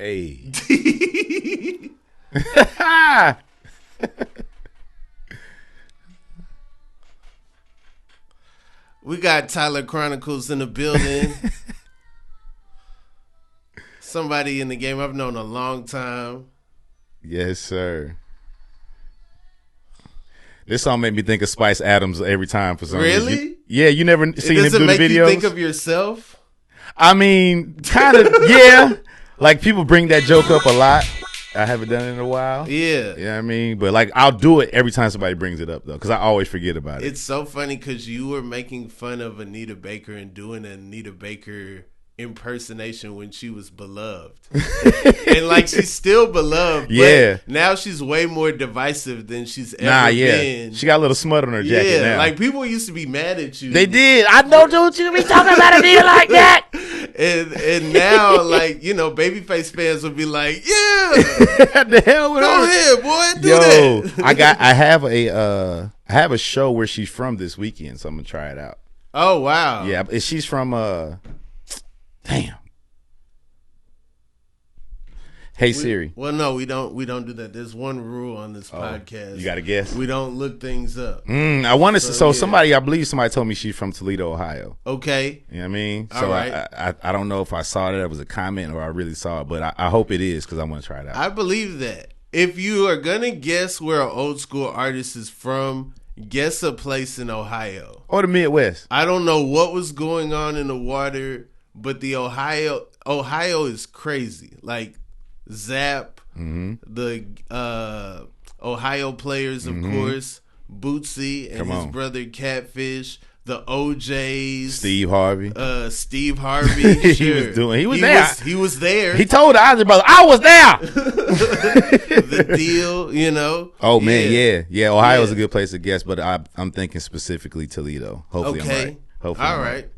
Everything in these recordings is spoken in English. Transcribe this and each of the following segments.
Hey. We got Tyler Chronicles in the building. Somebody in the game I've known a long time. Yes, sir. This song made me think of Spice Adams every time for some reason. Really? Yeah, you never seen him do the videos? Does it make you think of yourself? I mean, kind of, yeah. Like, people bring that joke up a lot. I haven't done it in a while. Yeah. You know what I mean? But, like, I'll do it every time somebody brings it up, though, because I always forget about it. It's so funny because you were making fun of Anita Baker and doing an Anita Baker impersonation when she was beloved. And, like, she's still beloved. Yeah. But now she's way more divisive than she's ever been. She got a little smut on her jacket now. Like, people used to be mad at you. They did. I know, don't you be talking about Anita like that. And now, like, you know, Babyface fans would be like, yeah, the hell with go her? ahead, boy, do that. I have a show where she's from this weekend, so I'm gonna try it out. Oh wow. Yeah, she's from damn. Hey Siri. Well, no, we don't do that. There's one rule on this podcast. You got to guess. We don't look things up. I wanted to. Somebody, I believe somebody told me she's from Toledo, Ohio. Okay. You know what I mean? All so right. I don't know if I saw that it was a comment or I really saw it, but I hope it is because I want to try it out. I believe that. If you are gonna guess where an old school artist is from, guess a place in Ohio or the Midwest. I don't know what was going on in the water, but the Ohio is crazy. Like Zap, the Ohio players, of course, Bootsy and his brother Catfish, the OJs, Steve Harvey. Sure. He was there. He was there. He told the Ozzy brother, I was there. The deal, you know. Oh man, yeah. Ohio's a good place to guess, but I'm thinking specifically Toledo. Hopefully I'm right. Hopefully all I'm right.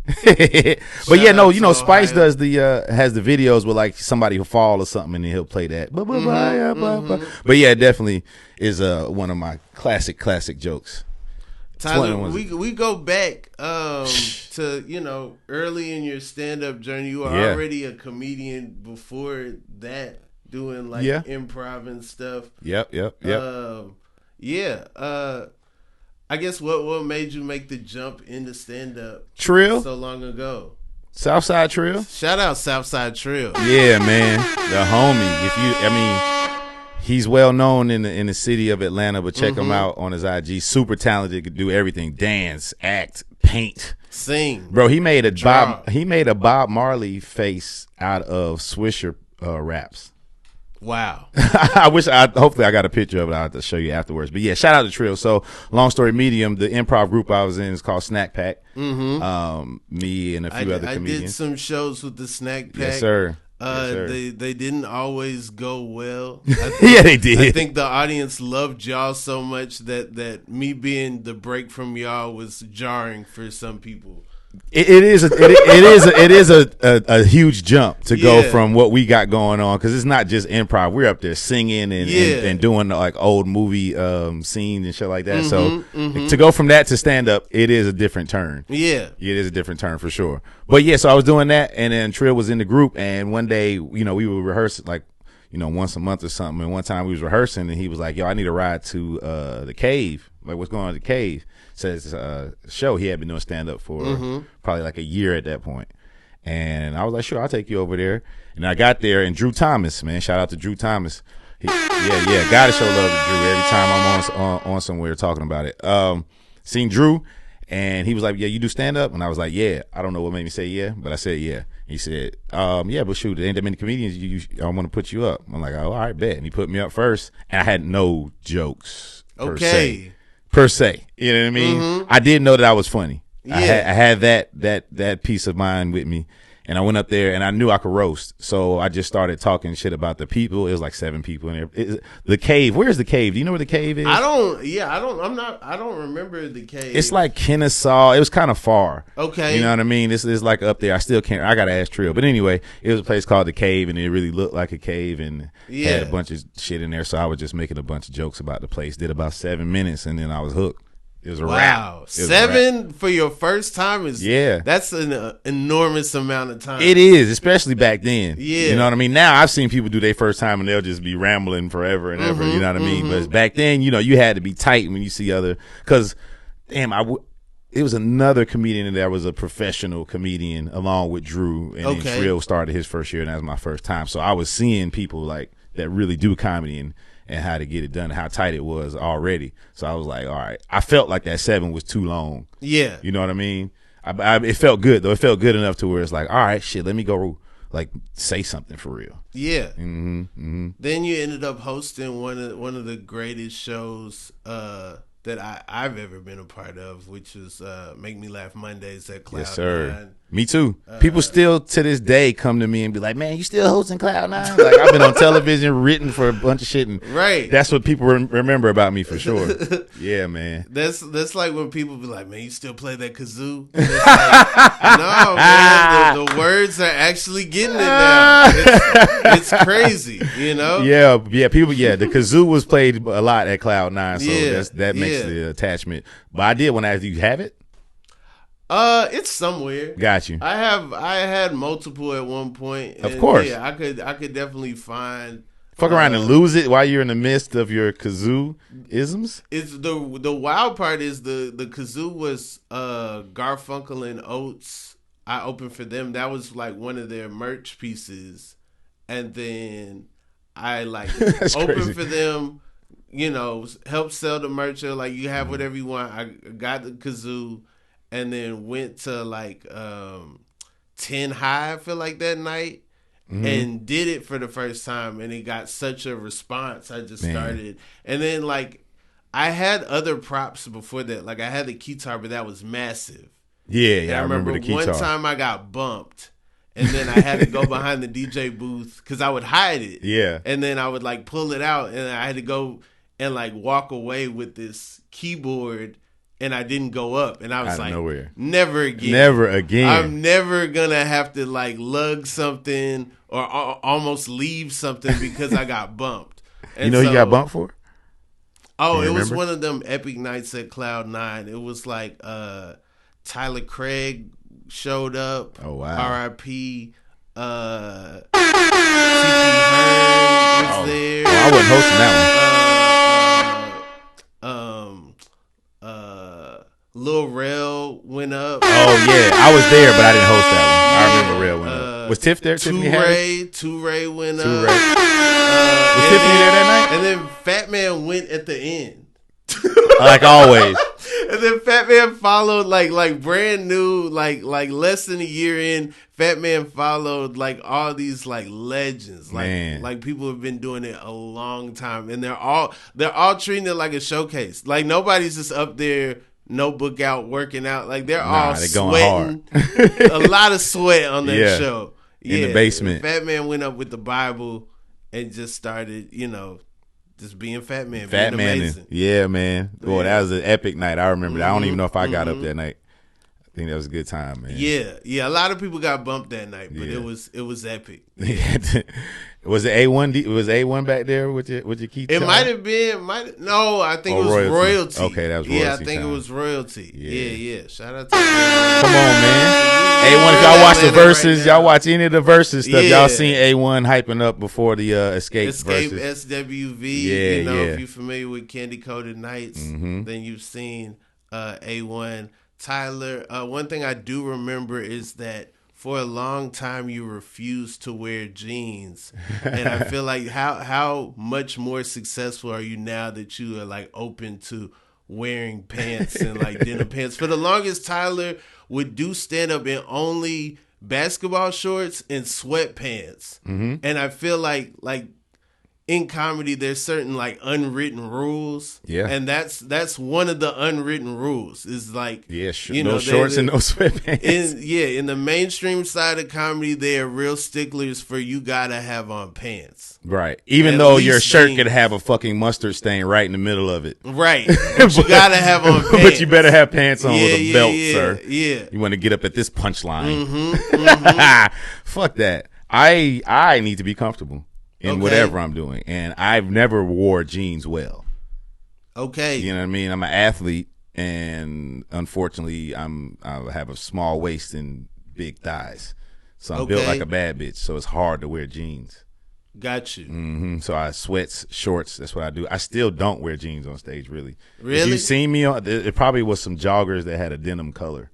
But yeah, no, you know, Spice Ohio. does has the videos with like somebody who fall or something and then he'll play that. But yeah, it definitely is one of my classic jokes. Tyler, we go back to, you know, early in your stand-up journey. You were already a comedian before that, doing like improv and stuff. Yep. I guess what made you make the jump into stand-up Trill so long ago? Southside Trill. Shout out Southside Trill. Yeah, man, the homie. He's well known in the city of Atlanta, but check him out on his IG. Super talented, could do everything: dance, act, paint, sing. Bro, he made a Bob Marley face out of Swisher wraps. Wow. Hopefully I got a picture of it. I'll have to show you afterwards. But yeah, shout out to Trill. So long story medium, the improv group I was in is called Snack Pack. Me and a few other comedians. I did some shows with the Snack Pack. Yes, sir. They didn't always go well. Yeah, they did. I think the audience loved y'all so much that me being the break from y'all was jarring for some people. It is a huge jump to go from what we got going on, because it's not just improv. We're up there singing and doing like old movie scenes and shit like that. So to go from that to stand up, it is a different turn. Yeah, it is a different turn for sure. But yeah, so I was doing that, and then Trill was in the group, and one day, you know, we would rehearse like, you know, once a month or something. And one time we was rehearsing, and he was like, "Yo, I need a ride to the Cave. Like, what's going on at the Cave?" Says show. He had been doing stand up for probably like a year at that point, and I was like, "Sure, I'll take you over there." And I got there, and Drew Thomas, man, shout out to Drew Thomas. Gotta show love to Drew every time I'm on somewhere talking about it. Seen Drew, and he was like, "Yeah, you do stand up?" And I was like, "Yeah." I don't know what made me say yeah, but I said yeah. He said, "Yeah, but shoot, there ain't that many comedians. I want to put you up." I'm like, "Oh, all right, bet." And he put me up first, and I had no jokes per se. You know what I mean? I didn't know that I was funny. Yeah. I had that peace of mind with me, and I went up there and I knew I could roast. So I just started talking shit about the people. It was like 7 people in there. The Cave. Where's the Cave? Do you know where the Cave is? I don't remember the Cave. It's like Kennesaw. It was kind of far. Okay. You know what I mean? It's like up there. I still can't. I gotta ask Trill. But anyway, it was a place called the Cave, and it really looked like a cave, and had a bunch of shit in there. So I was just making a bunch of jokes about the place. Did about 7 minutes, and then I was hooked. It was a wow. wrap. 7 for your first time is yeah. That's an enormous amount of time. It is, especially back then. Yeah. You know what I mean? Now I've seen people do their first time and they'll just be rambling forever and ever. You know what I mean? But back then, you know, you had to be tight when you see other, because damn, it was another comedian that was a professional comedian along with Drew, and then Trill started his first year, and that was my first time. So I was seeing people like that really do comedy and how to get it done, how tight it was already. So I was like, all right. I felt like that 7 was too long. Yeah. You know what I mean? It felt good, though. It felt good enough to where it's like, all right, shit, let me go like say something for real. Yeah. Then you ended up hosting one of the greatest shows that I've ever been a part of, which is Make Me Laugh Mondays at Cloud9. Yes, sir. Me too. People still to this day come to me and be like, "Man, you still hosting Cloud9?" Like, I've been on television, written for a bunch of shit, and right. That's what people remember about me for sure. Yeah, man. That's like when people be like, "Man, you still play that kazoo?" It's like, no, man. The words are actually getting it now. It's crazy, you know. Yeah. People. Yeah, the kazoo was played a lot at Cloud9, so that makes the attachment. But I did want to ask, do you have it? It's somewhere. Got you. I had multiple at one point. Of course. Yeah, I could definitely find. Fuck around and lose it while you're in the midst of your kazoo isms. It's the wild part is the kazoo was Garfunkel and Oates. I opened for them. That was like one of their merch pieces, and then I like opened for them. You know, help sell the merch. Like, you have whatever you want. I got the kazoo. And then went to like 10 High, I feel like, that night, and did it for the first time, and it got such a response. I just started, and then like I had other props before that. Like, I had the keytar, but that was massive. Yeah, I remember the keytar. One time I got bumped, and then I had to go behind the DJ booth because I would hide it. Yeah, and then I would like pull it out, and I had to go and like walk away with this keyboard. And I didn't go up, and I was like, nowhere. Never again. I'm never gonna have to like lug something or almost leave something because I got bumped. And you got bumped for? Oh, it was one of them epic nights at Cloud9. It was like Tyler Craig showed up. Oh wow. R.I.P. T.P. Hearn was there. Oh, I wasn't hosting that one. Lil Rel went up. Oh yeah, I was there, but I didn't host that one. I remember Rel went up. Was Tiff there? Toure went up. Was Tiffany there that night? And then Fat Man went at the end, like always. And then Fat Man followed, like brand new, like less than a year in. Fat Man followed like all these like legends, like people have been doing it a long time, and they're all treating it like a showcase. Like, nobody's just up there, notebook out, working out. Like, they're all sweating, a lot of sweat on that show. In the basement. Fat Man went up with the Bible and just started, just being Fat Man. Fat being Man. amazing. Yeah, man. Boy, that was an epic night. I remember that. I don't even know if I got up that night. I think that was a good time, man. Yeah. A lot of people got bumped that night, but it was epic. Was it A1? Was A1 back there with your key? It might have been. No, I think it was royalty. Okay, that was royalty. Yeah, I think it was royalty. Yeah. Shout out to Come on, man. A1. If y'all watch the verses, y'all watch any of the verses stuff. Y'all seen A1 hyping up before the Escape verses. SWV. If you're familiar with Candy Coated Nights, then you've seen A1. Tyler, one thing I do remember is that for a long time you refused to wear jeans, and I feel like how much more successful are you now that you are like open to wearing pants and like denim pants? For the longest, Tyler would do stand up in only basketball shorts and sweatpants, and I feel like in comedy, there's certain like unwritten rules, and that's one of the unwritten rules. Is like, no shorts and no sweatpants. In the mainstream side of comedy, they are real sticklers for you gotta have on pants, right? Even though your shirt could have a fucking mustard stain right in the middle of it, right? But you gotta have on pants. But you better have pants on with a belt, sir. Yeah, you want to get up at this punchline. Fuck that. I need to be comfortable in whatever I'm doing, and I've never wore jeans well. Okay, you know what I mean? I'm an athlete, and unfortunately, I have a small waist and big thighs, so I'm built like a bad bitch. So it's hard to wear jeans. Got you. Mm-hmm. So I sweats, shorts. That's what I do. I still don't wear jeans on stage. Really. If you seen me on, it probably was some joggers that had a denim color.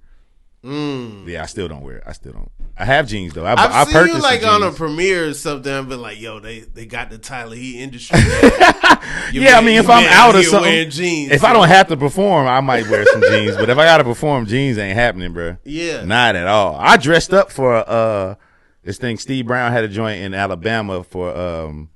Yeah, I still don't wear it. I still don't. I have jeans though. I've seen you like on a premiere or something. I've been like, yo, they got the Tyler Heat industry. Yeah, I mean, if I'm out or something, jeans, if I don't have to perform, I might wear some jeans. But if I got to perform, jeans ain't happening, bro. Yeah, not at all. I dressed up for this thing. Steve Brown had a joint in Alabama for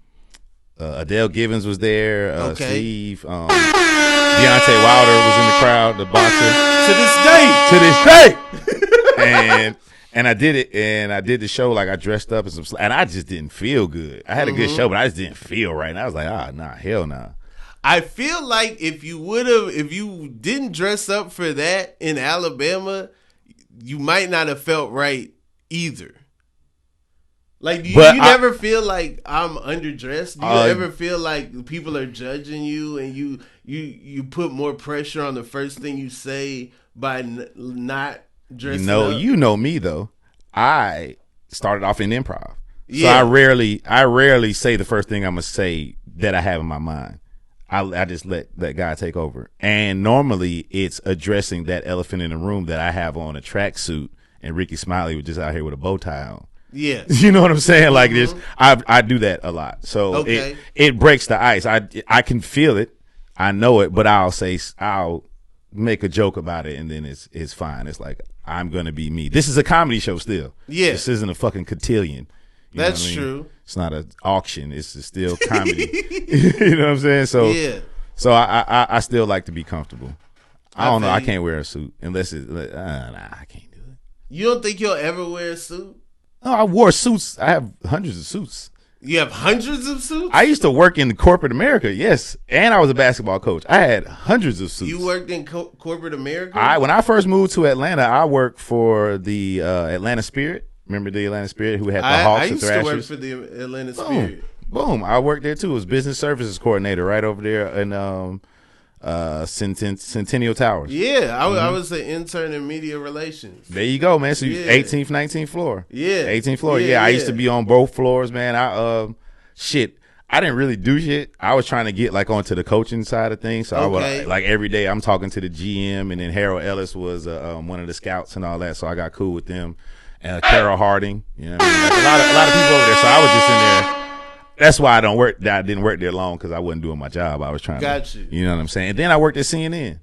Adele Givens was there. Steve, Deontay Wilder was in the crowd. The boxer. To this day. And I did it, and I did the show like I dressed up and I just didn't feel good. I had a good show, but I just didn't feel right. And I was like, nah, hell nah. I feel like if you didn't dress up for that in Alabama, you might not have felt right either. Like, you never feel like I'm underdressed? Do you ever feel like people are judging you and you put more pressure on the first thing you say by not dressing up? You know me, though. I started off in improv. So I rarely say the first thing I'm going to say that I have in my mind. I just let that guy take over. And normally it's addressing that elephant in the room that I have on a tracksuit and Ricky Smiley was just out here with a bow tie on. Yeah, you know what I'm saying? Like this, I do that a lot. So it breaks the ice. I can feel it, I know it, but I'll make a joke about it, and then it's fine. It's like I'm gonna be me. This is a comedy show still. Yeah, this isn't a fucking cotillion. That's true. It's not an auction. It's still comedy. You know what I'm saying? So so I still like to be comfortable. I don't know. I can't wear a suit unless it's nah, I can't do it. You don't think you'll ever wear a suit? No, I wore suits. I have hundreds of suits. You have hundreds of suits? I used to work in corporate America, yes. And I was a basketball coach. I had hundreds of suits. You worked in corporate America? When I first moved to Atlanta, I worked for the Atlanta Spirit. Remember the Atlanta Spirit who had the Hawks and Thrashers? I used to work for the Atlanta Spirit. Boom. I worked there too. I was business services coordinator right over there in Centennial Towers. Yeah, I was an intern in media relations. There you go, man. So you 18th, 19th floor. Yeah. 18th floor. Yeah, I used to be on both floors, man. I didn't really do shit. I was trying to get like onto the coaching side of things. So I would, like every day I'm talking to the GM, and then Harold Ellis was one of the scouts and all that. So I got cool with them. And Carol Harding, you know what I mean? Like a lot of people over there. So I was just in there. That's why I didn't work there long, because I wasn't doing my job. I was trying you know what I'm saying? And then I worked at CNN.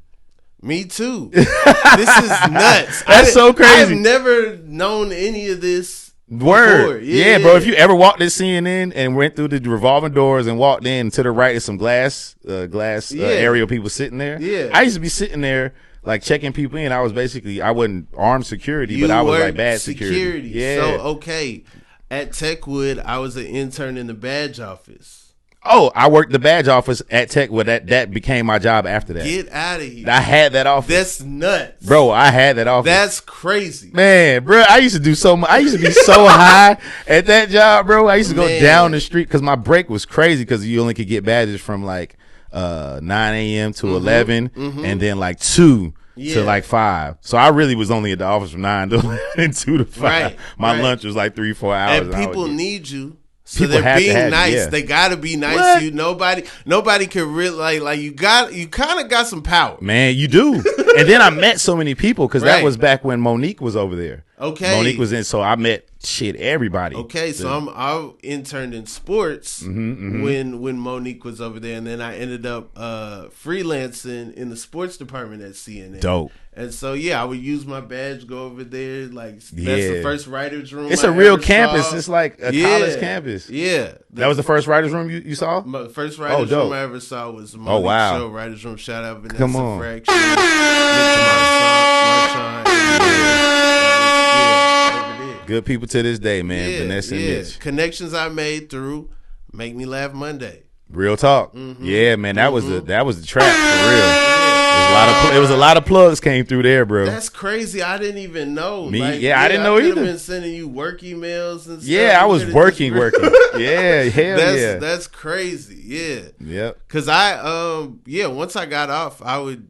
Me too. This is nuts. That's so crazy. I've never known any of this before. Yeah, bro. If you ever walked at CNN and went through the revolving doors and walked in, to the right is some glass area, people sitting there. Yeah. I used to be sitting there like checking people in. I wasn't armed security, but I was like bad security. Yeah. So, at Techwood, I was an intern in the badge office. Oh, I worked the badge office at Techwood. That became my job after that. Get out of here. I had that office. That's nuts. Bro, I had that office. That's crazy. Man, bro, I used to do so much. I used to be so high at that job, bro. I used to go down the street because my break was crazy, because you only could get badges from like 9 a.m. to 11 and then like 2 to like 5. So I really was only at the office from 9 to 11, 2 to 5. Right, my lunch was like 3-4 hours. And people need you. So they're being nice. They gotta be nice to you. Nobody can really like you kind of got some power. Man, you do. And then I met so many people, because that was back when Monique was over there. Okay. Monique was in, so I met everybody. Okay, so I interned in sports when Monique was over there, and then I ended up freelancing in the sports department at CNN. Dope. And so I would use my badge, go over there. Like that's the first writers' room. It's a real campus. It's like a college campus. Yeah, that was the first writers' room you saw. The first writers' room I ever saw was the Monique Show writers' room. Shout out Vanessa Fraction. Good people to this day, man. Vanessa and Mitch. Connections I made through Make Me Laugh Monday. Real talk. Yeah, man. That was the trap for real. It was a lot of plugs came through there, bro. That's crazy. I didn't even know. I didn't know either. I've been sending you work emails and stuff. Yeah, I was working. Yeah, hell that's crazy. Yeah. Yep. Because I once I got off, I would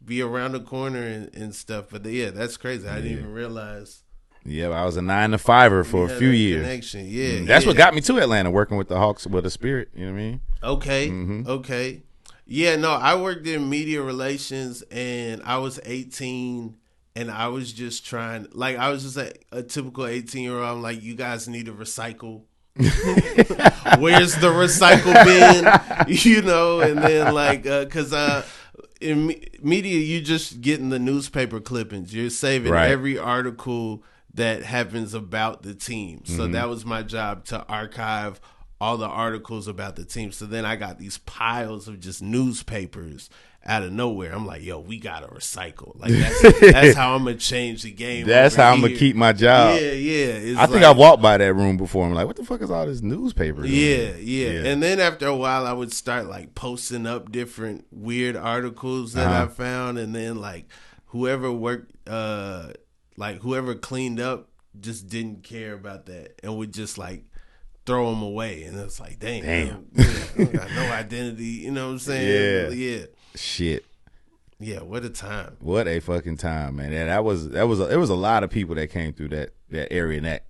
be around the corner and stuff. But yeah, that's crazy. I didn't even realize. Yeah, I was a 9-to-5er for a few years. Connection. Yeah, that's what got me to Atlanta, working with the Hawks with the Spirit. You know what I mean? Okay, okay. Yeah, no, I worked in media relations, and I was 18, and I was just trying, like, I was just a typical 18-year-old. I'm like, you guys need to recycle. Where's the recycle bin? You know, and then like, because in media, you just getting the newspaper clippings. You're saving every article that happens about the team. So that was my job, to archive all the articles about the team. So then I got these piles of just newspapers out of nowhere. I'm like, yo, we gotta recycle. Like that's how I'm gonna change the game. That's how I'm gonna keep my job. Yeah. I think I walked by that room before. I'm like, what the fuck is all this newspaper? Yeah. And then after a while, I would start like posting up different weird articles that I found, and then like whoever worked, like whoever cleaned up, just didn't care about that and would just like throw them away. And it's like, damn. I got no identity. You know what I'm saying? Yeah. Shit. Yeah, what a time. What a fucking time, man. And it was a lot of people that came through that area, and that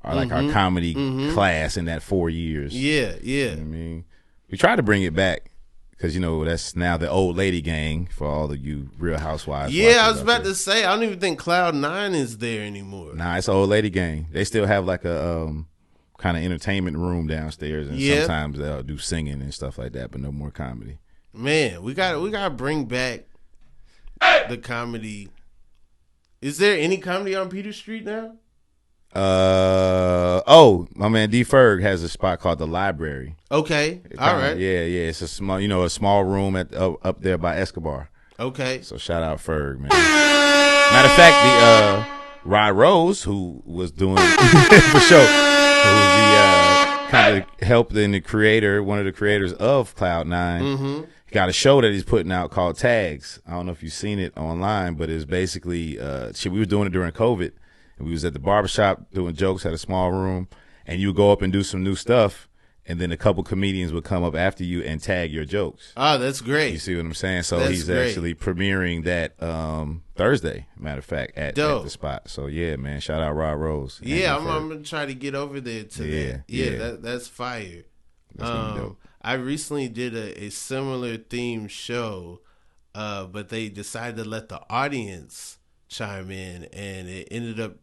are like our comedy class in that 4 years. Yeah. You know what I mean, we try to bring it back because, you know, that's now the old lady gang for all of you Real Housewives. Yeah, I was about to say, I don't even think Cloud 9 is there anymore. Nah, it's an old lady gang. They still have like a kind of entertainment room downstairs, and sometimes they'll do singing and stuff like that, but no more comedy. Man, we gotta bring back the comedy. Is there any comedy on Peter Street now? My man D Ferg has a spot called the Library. Okay, all right. Yeah. It's a small room at up there by Escobar. Okay. So shout out Ferg, man. Matter of fact, the Rod Rose, who was doing for sure, who's the kind of helped in the creator, one of the creators of Cloud9. Got a show that he's putting out called Tags. I don't know if you've seen it online, but it's basically we were doing it during COVID, and we was at the barbershop doing jokes at a small room, and you would go up and do some new stuff, and then a couple comedians would come up after you and tag your jokes. Oh, that's great. You see what I'm saying? So that's he's great. Actually premiering that Thursday, matter of fact, at the spot. So yeah, man, shout out Rod Rose. Yeah, I'm gonna try to get over there to that. Yeah. That's fire. That's gonna be dope. I recently did a similar themed show, but they decided to let the audience chime in, and it ended up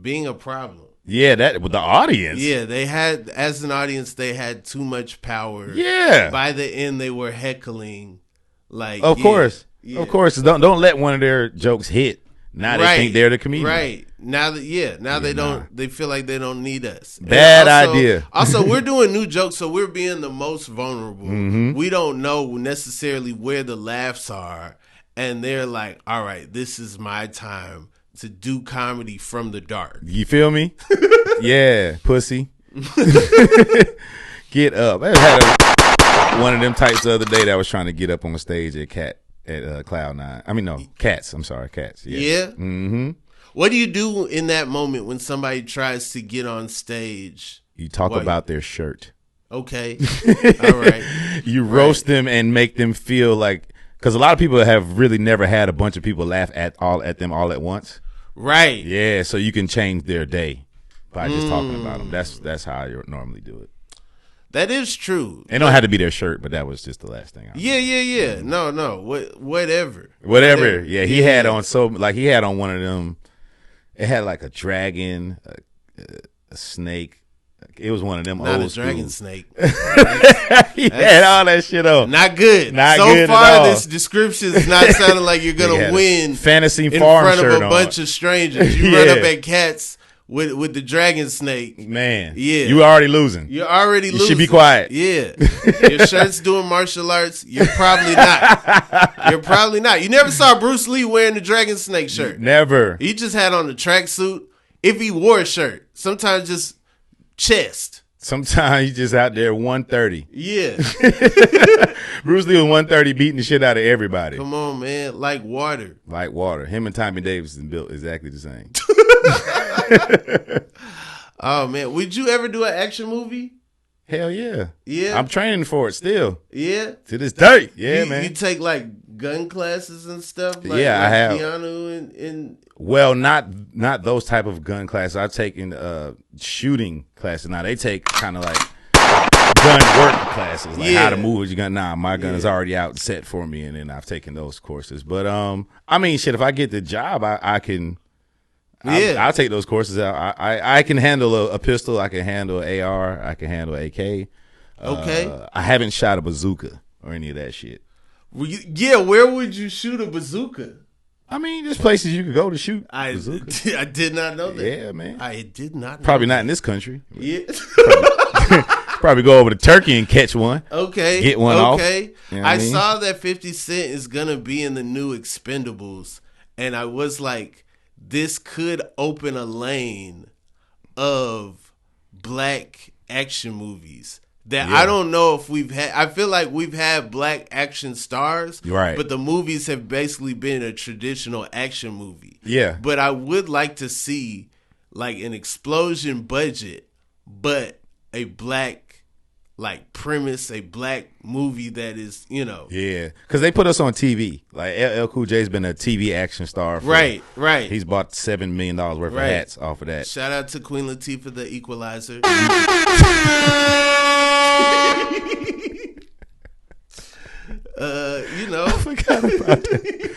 being a problem. Yeah, that with the audience. Yeah, they had, as an audience, they had too much power. Yeah. By the end, they were heckling. Like, of course. Don't let one of their jokes hit. Now they think they're the comedian. Right. Now they don't. They feel like they don't need us. Bad idea. Also, we're doing new jokes, so we're being the most vulnerable. We don't know necessarily where the laughs are, and they're like, "All right, this is my time to do comedy from the dark." You feel me? Yeah, pussy. Get up. I had one of them types the other day that was trying to get up on the stage at Cloud9. I mean, no, Cats. I'm sorry, Cats. Yeah. Mm-hmm. What do you do in that moment when somebody tries to get on stage? You talk about their shirt. Okay. All right. You roast them and make them feel like, because a lot of people have really never had a bunch of people laugh at them all at once. Right. Yeah, so you can change their day by just talking about them. That's how I normally do it. That is true. It don't have to be their shirt, but that was just the last thing. Yeah. No. Whatever. Yeah, he had on he had on one of them. It had like a dragon, a snake. It was one of them Not old a dragon school. snake. He had all that shit on. Not good. So far, this description is not sounding like you're gonna win. Fantasy in farm front shirt of a bunch of strangers. You run up at Cats with the dragon snake. Man, you already losing. You're already losing. You should be quiet. Yeah, your shirt's doing martial arts. You're probably not. You never saw Bruce Lee wearing the dragon snake shirt. Never. He just had on the tracksuit. If he wore a shirt, sometimes just chest. Sometimes you just out there 130. Yeah. Bruce Lee was 130 beating the shit out of everybody. Come on, man. Like water. Like water. Him and Tommy Davidson built exactly the same. Oh, man. Would you ever do an action movie? Hell yeah. Yeah. I'm training for it still. Yeah. To this day. Yeah, man. You take like gun classes and stuff? Like, yeah, I have. Keanu and Well, not those type of gun classes. I've taken shooting classes. Now they take kind of like gun work classes, like how to move with your gun. Nah, my gun is already out and set for me, and then I've taken those courses. But I mean, shit, if I get the job, I can. I'll take those courses out. I can handle a pistol. I can handle AR. I can handle AK. Okay. I haven't shot a bazooka or any of that shit. Where would you shoot a bazooka? I mean, there's places you could go to shoot bazooka. I did not know that. Yeah, man. I did not know Probably that. not in this country. Yeah. Probably go over to Turkey and catch one. Okay. Get one off. Okay. You know what I mean? saw that 50 Cent is going to be in the new Expendables, and I was like, this could open a lane of black action movies that I don't know if we've had. I feel like we've had black action stars, right? But the movies have basically been a traditional action movie. Yeah. But I would like to see like an explosion budget, but a black like premise, a black movie that is, you know. Yeah, because they put us on TV. Like LL Cool J's been a TV action star. Right. He's bought $7 million worth of hats off of that. Shout out to Queen Latifah, the Equalizer. You know. I forgot about that.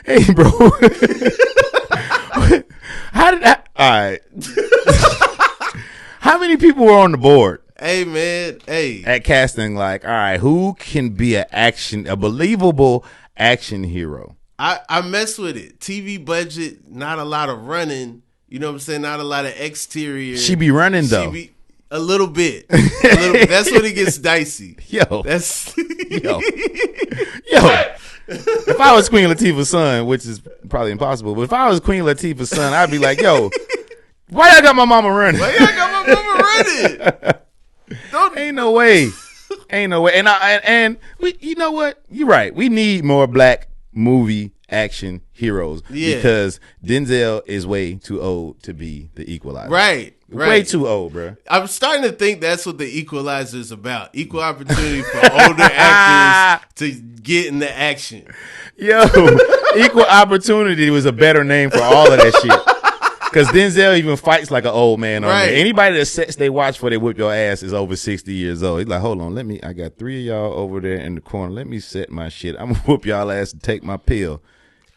hey, bro. How did that? All right. How many people were on the board? Hey, man. Hey. At casting, like, all right, who can be a believable action hero? I mess with it. TV budget, not a lot of running. You know what I'm saying? Not a lot of exterior. She be running, though. A little bit. That's when it gets dicey. Yo. That's Yo. If I was Queen Latifah's son, which is probably impossible, but if I was Queen Latifah's son, I'd be like, yo, why y'all got my mama running? Why y'all got my mama running? Ain't no way. And we, you know what? You're right. We need more black movie action heroes because Denzel is way too old to be the Equalizer. Right. Way too old, bro. I'm starting to think that's what the Equalizer is about. Equal opportunity for older actors to get in the action. Yo, Equal Opportunity was a better name for all of that shit. Because Denzel even fights like an old man on there. Anybody that sets they watch for they whip your ass is over 60 years old. He's like, hold on, I got 3 of y'all over there in the corner. Let me set my shit. I'm going to whoop y'all ass and take my pill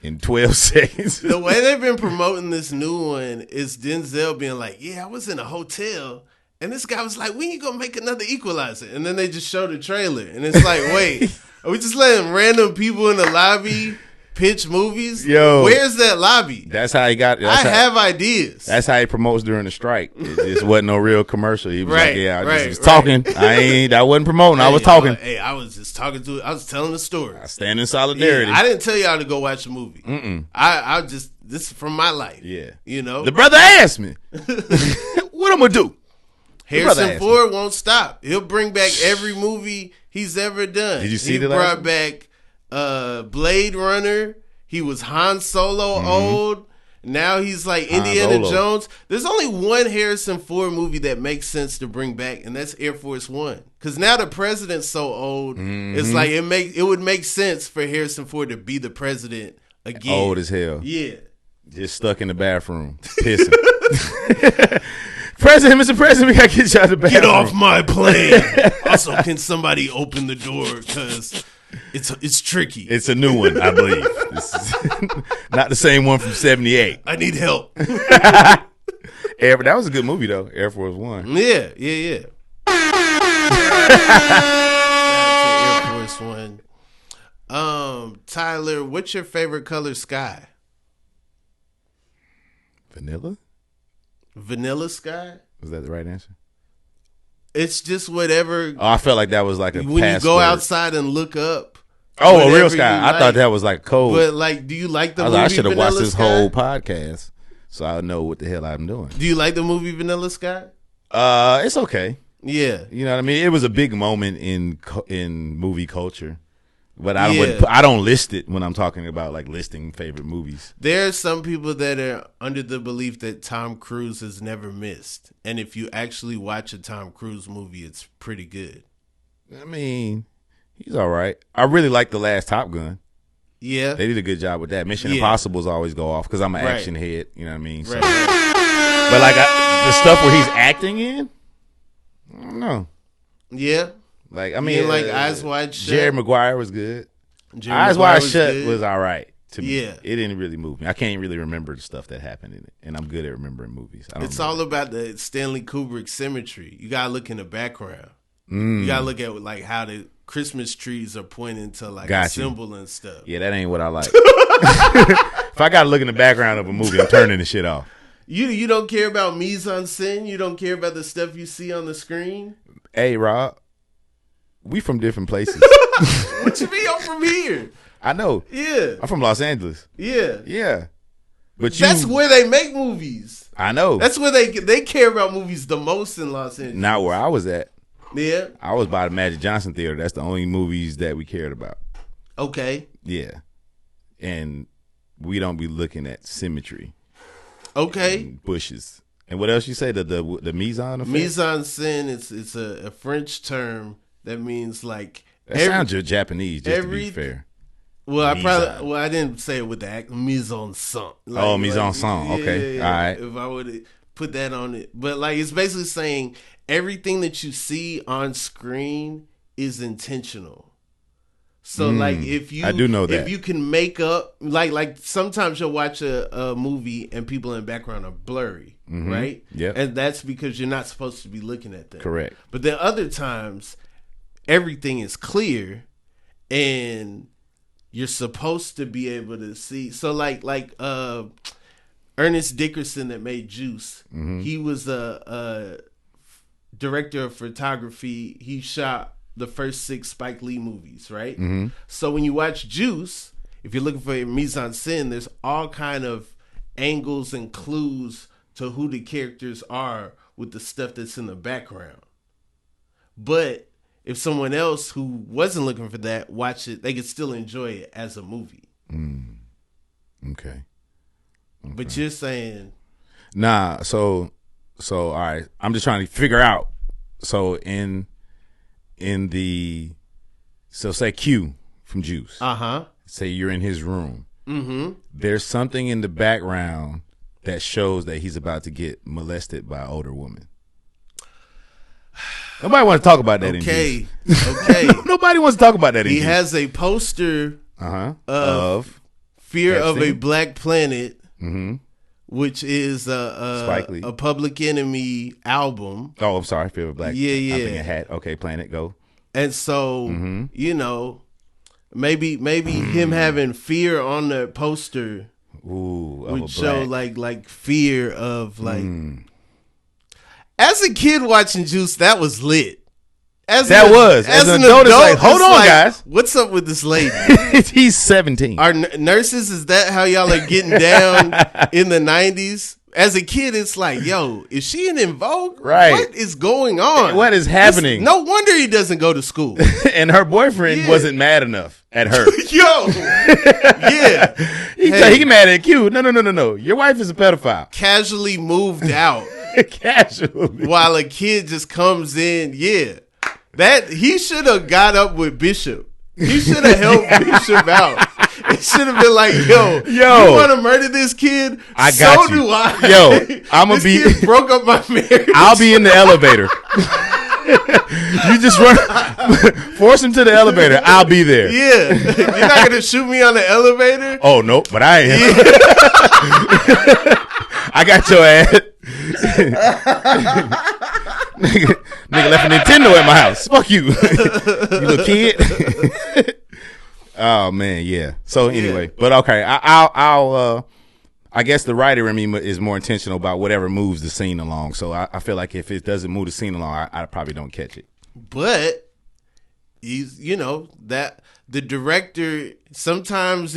in 12 seconds. The way they've been promoting this new one is Denzel being like, yeah, I was in a hotel. And this guy was like, when you going to make another Equalizer? And then they just show the trailer. And it's like, wait, are we just letting random people in the lobby pitch movies? Yo, where's that lobby? That's how he got. I have ideas. That's how he promotes during the strike. It just wasn't no real commercial. He was like, "Yeah, I just was talking. I wasn't promoting. I was talking. I was just talking to. I was telling the story. I stand in solidarity. I didn't tell y'all to go watch the movie. I just this is from my life. Yeah, you know. The brother asked me, "What I'm gonna do?" Harrison Ford won't stop. He'll bring back every movie he's ever done. Did you see he brought back Blade Runner. He was Han Solo old. Now he's like Indiana Jones. There's only one Harrison Ford movie that makes sense to bring back, and that's Air Force One. Because now the president's so old, it's like it would make sense for Harrison Ford to be the president again. Old as hell. Yeah. Just stuck in the bathroom, pissing. President, Mr. President, we gotta get you out of the bathroom. Get off my plane. Also, can somebody open the door? Because it's tricky. It's a new one, I believe. This is not the same one from '78. I need help. That was a good movie though. Air Force One. Yeah. Air Force One. Tyler, what's your favorite color sky? Vanilla sky? Was that the right answer? It's just whatever. Oh, I felt like that was like a when you go outside and look up. Oh, a real sky. I thought that was like cold. But like, do you like the movie I should have watched this Sky? whole podcast so I know what the hell I'm doing. Do you like the movie Vanilla Sky? It's okay. Yeah, you know what I mean. It was a big moment in movie culture. But I don't list it when I'm talking about like listing favorite movies. There are some people that are under the belief that Tom Cruise has never missed. And if you actually watch a Tom Cruise movie, it's pretty good. I mean, He's all right. I really like the last Top Gun. Yeah, they did a good job with that. Mission Impossible's always go off because I'm an action head. You know what I mean? So, right. but like the stuff where he's acting in, I don't know. Yeah, like I mean, like Eyes Wide Shut. Jerry Maguire was good. Eyes Wide Shut was all right to me. Yeah, it didn't really move me. I can't really remember the stuff that happened in it, and I'm good at remembering movies. It's all about the Stanley Kubrick symmetry. You gotta look in the background. You gotta look at like how the Christmas trees are pointing to like a symbol and stuff. Yeah, that ain't what I like. If I gotta look in the background of a movie, I'm turning the shit off. You don't care about Mise-en-scène? You don't care about the stuff you see on the screen? Hey, Rob, we from different places. What you mean? I'm from here. I know. Yeah. I'm from Los Angeles. Yeah. Yeah. But that's where they make movies. I know. That's where they care about movies the most in Los Angeles. Not where I was at. Yeah. I was by the Magic Johnson Theater. That's the only movies that we cared about. Okay. Yeah. And we don't be looking at symmetry. Okay. Bushes. And what else you say? The mise-en effect? Mise-en-scène, it's a French term that means like that sounds Japanese, just to be fair. Well, I didn't say it with the act mise-en-scène. Like, mise-en-scène. Okay. All right. If I would put that on it. But like it's basically saying everything that you see on screen is intentional. So like if you I do know that. if you can make up like sometimes you'll watch a movie and people in the background are blurry, right? Yeah. And that's because you're not supposed to be looking at them. Correct. But then other times everything is clear and you're supposed to be able to see. So like Ernest Dickerson that made Juice, he was a director of photography. He shot the first 6 Spike Lee movies, right? So when you watch Juice, if you're looking for a mise-en-scène, there's all kind of angles and clues to who the characters are with the stuff that's in the background. But if someone else who wasn't looking for that watch it, they could still enjoy it as a movie. Okay. But you're saying... Nah, so all right. I'm just trying to figure out. So so say Q from Juice. Say you're in his room. There's something in the background that shows that he's about to get molested by an older woman. Nobody wants to talk about that in Juice. Okay. Nobody wants to talk about that in Juice. He has a poster of Fear of a Black Planet, which is a Public Enemy album. Oh, I'm sorry. Fear of a Black Planet. Yeah. I'm thinking Hat. Okay, Planet, go. And so, you know, maybe him having fear on the poster would show like fear of like. As a kid watching Juice, that was lit. As an adult, it's like, hold on, guys. What's up with this lady? He's 17. Are nurses, is that how y'all are getting down in the 90s? As a kid, it's like, yo, is she in Vogue? Right. What is going on? What is happening? No wonder he doesn't go to school. And her boyfriend wasn't mad enough at her. Yo. Yeah. He mad at Q. No. Your wife is a pedophile. Casually moved out. Casually. While a kid just comes in. Yeah. That he should have got up with Bishop. He should have helped Bishop out. It should have been like, yo, you want to murder this kid? I got you. So do I. Yo, I'm gonna be. Kid broke up my marriage. I'll be in the elevator. You just run, force him to the elevator. I'll be there. Yeah, you're not gonna shoot me on the elevator. Oh no, but I am. Yeah. I got your ass. Nigga left a Nintendo at my house. Fuck you, you little kid. Oh man, yeah. So anyway, but okay, I guess the writer in me is more intentional about whatever moves the scene along. So I feel like if it doesn't move the scene along, I probably don't catch it. But he's, that the director sometimes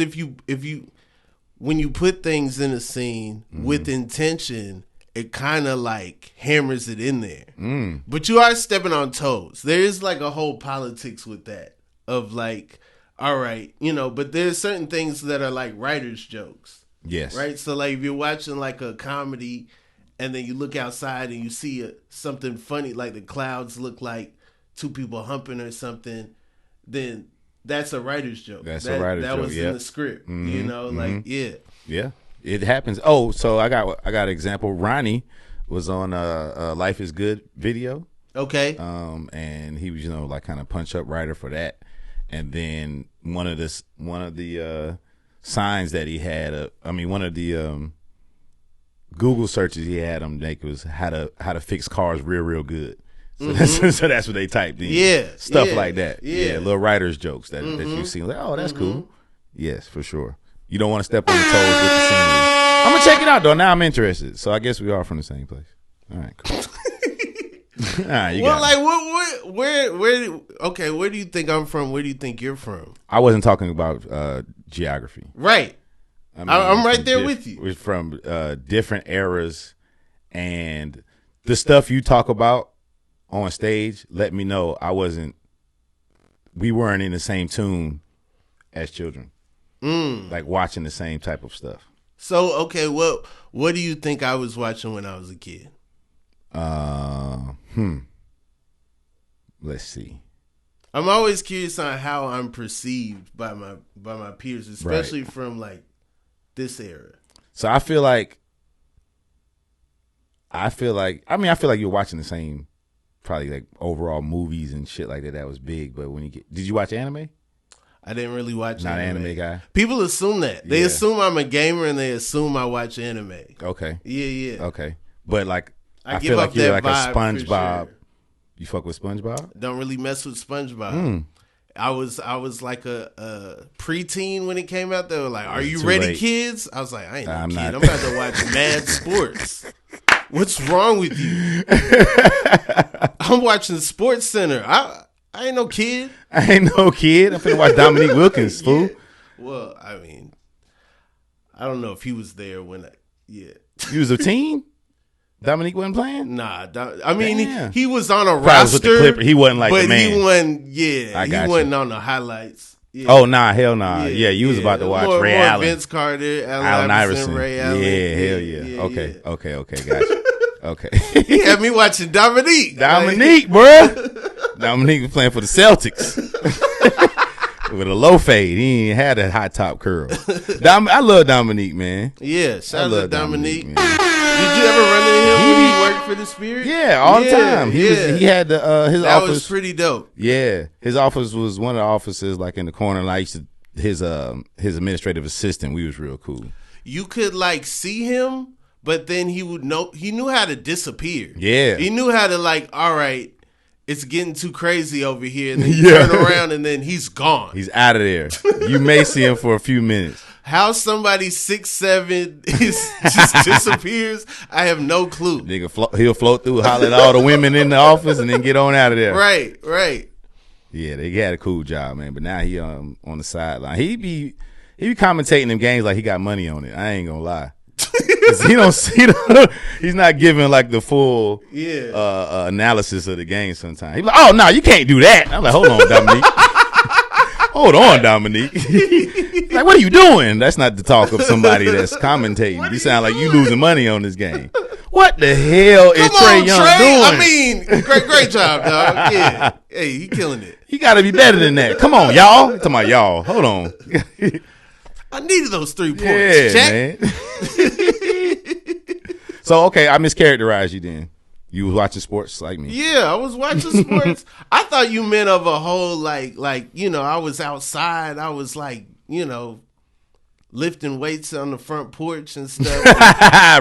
when you put things in a scene with intention, it kind of like hammers it in there. But you are stepping on toes. There is like a whole politics with that of like, all right, but there's certain things that are like writer's jokes. Yes. Right? So like if you're watching like a comedy and then you look outside and you see something funny, like the clouds look like two people humping or something, then that's a writer's joke. That's a writer's joke. That was in the script. You know, like yeah, it happens. Oh, so I got an example. Ronnie was on Life is Good video. Okay. And he was like kind of punch up writer for that. And then one of the signs that he had, one of the Google searches he had him make was how to fix cars real good. So, so that's what they typed in. Yeah, stuff like that. Yeah, little writer's jokes that you see. Like, oh, that's cool. Yes, for sure. You don't want to step on the toes with the scenery. I'm gonna check it out though. Now I'm interested. So I guess we are from the same place. All right, cool. All right, where do you think I'm from? Where do you think you're from? I wasn't talking about geography. Right. I'm right there with you. We're from different eras, and the stuff you talk about on stage, let me know we weren't in the same tune as children. Like watching the same type of stuff. So, okay, what do you think I was watching when I was a kid? Let's see. I'm always curious on how I'm perceived by my peers, especially from like this era. So I feel like you're watching the same, probably like overall movies and shit like that. That was big, but did you watch anime? I didn't really watch Not an anime guy. People assume that. They assume I'm a gamer and they assume I watch anime. Okay. Yeah. Okay. But like I give feel up like you're like a that vibe SpongeBob. for sure. You fuck with SpongeBob? Don't really mess with SpongeBob. I was like a preteen when it came out. They were like, "Are you ready, kids?" I was like, "I ain't no kid. I'm about to watch Mad Sports. What's wrong with you?" I'm watching Sports Center. I ain't no kid. I ain't no kid. I'm finna watch Dominique Wilkins, fool. Well, I mean, I don't know if he was there when You was a teen? Dominique wasn't playing? Nah, I mean, he was on a roster. With the Clippers. He wasn't like the man. He wasn't, he wasn't on the highlights. Yeah. Oh, nah, hell nah. Yeah, you was about to watch Ray Allen. Vince Carter, Allen Iverson. Ray Allen. Yeah, hell yeah. Okay, gotcha. Okay. He had me watching Dominique. Bro. Dominique was playing for the Celtics. With a low fade. He ain't had that high top curl. I love Dominique, man. Yeah, shout out to Dominique. Did you ever run into him when he worked for the Spirit? Yeah, all the time. He had his office. That was pretty dope. Yeah, his office was one of the offices like in the corner. Like his administrative assistant. We was real cool. You could like see him, but then he knew how to disappear. Yeah, he knew how to like. All right, it's getting too crazy over here, and then you turn around and then he's gone. He's out of there. You may see him for a few minutes. How somebody 6'7" just disappears, I have no clue. Nigga, he'll float through, holler at all the women in the office, and then get on out of there. Right. Yeah, they had a cool job, man. But now he on the sideline. He be commentating them games like he got money on it. I ain't gonna lie. He's not giving like the full analysis of the game sometimes. He's like, "Oh no, you can't do that." I'm like, "Hold on, Dominique." Hold on, Dominique. Like, what are you doing? That's not the talk of somebody that's commentating. You sound like you losing money on this game. What the hell is Trey Young doing? I mean, great job, dog. Yeah. Hey, he killing it. He got to be better than that. Come on, y'all. I'm talking about y'all. Hold on. I needed those 3 points. Yeah, check. Man. So, okay, I mischaracterized you then. You was watching sports like me. Yeah, I was watching sports. I thought you meant of a whole like I was outside. I was like, lifting weights on the front porch and stuff.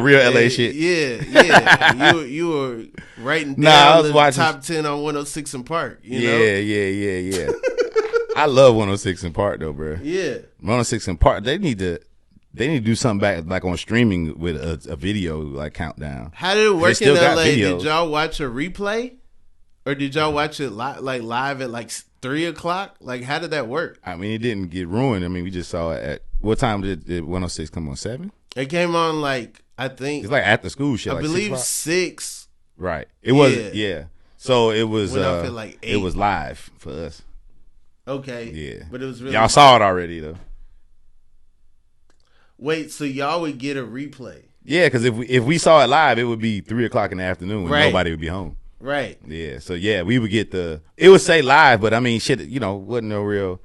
Real LA shit. Yeah. You were writing down the top 10 on 106 in Park. You know? Yeah. I love 106 in Park though, bro. Yeah. 106 in Park. They need to do something back like on streaming with a video like countdown. How did it work in LA? Did y'all watch a replay, or did y'all watch it live at like 3:00? Like, how did that work? I mean, it didn't get ruined. I mean, we just saw it at what time did 106 come on? 7? It came on like I think it's like after school shit. I believe 6. Right. It was So it was like 8. It was live for us. Okay. Yeah. But it was really y'all saw it already though. Wait, so y'all would get a replay? Yeah, because if we saw it live, it would be 3:00 in the afternoon when nobody would be home. Right. Yeah. So yeah, we would get it would say live, but I mean, shit, wasn't no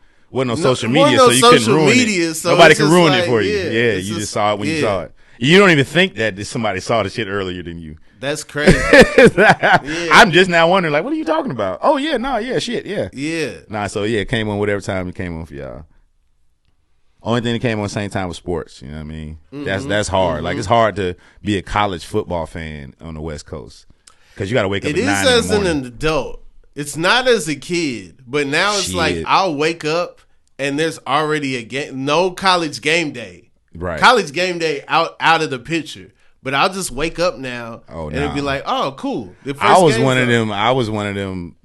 social media, so you couldn't ruin it. So nobody could ruin it for you. Yeah, Yeah, you just saw it when you saw it. You don't even think that somebody saw the shit earlier than you. That's crazy. I'm just now wondering, like, what are you talking about? Oh yeah, no, yeah, shit, yeah. Yeah. Nah, so yeah, it came on whatever time it came on for y'all. Only thing that came on the same time was sports. You know what I mean? That's hard. Like, it's hard to be a college football fan on the West Coast because you got to wake up at 9 in the morning. It is as an adult. It's not as a kid, but now it's like I'll wake up and there's already a game. No college game day. Right. College game day out of the picture. But I'll just wake up now and it'd be like, oh, cool. I was one of them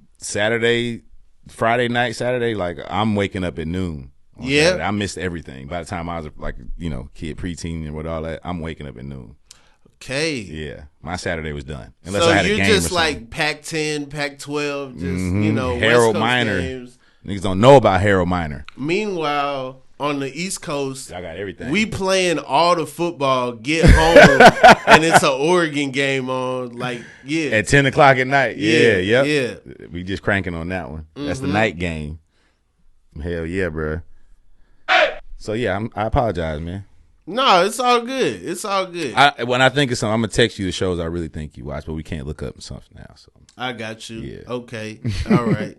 Friday night, Saturday. Like, I'm waking up at noon. Yeah. Saturday. I missed everything. By the time I was like, kid, preteen and with all that, I'm waking up at noon. Okay. Yeah. My Saturday was done. Unless I had a game just like Pac-10, Pac-12, just, Harold West Coast Minor. games. Niggas don't know about Harold Minor. Meanwhile, on the East Coast, I got everything. We playing all the football, get home, and it's an Oregon game on, like, at 10 o'clock at night. Yeah. We just cranking on that one. That's the night game. Hell yeah, bro. So, yeah, I apologize, man. No, it's all good. It's all good. When I think of something, I'm going to text you the shows I really think you watch, but we can't look up something now. So I got you. Yeah. Okay. All right.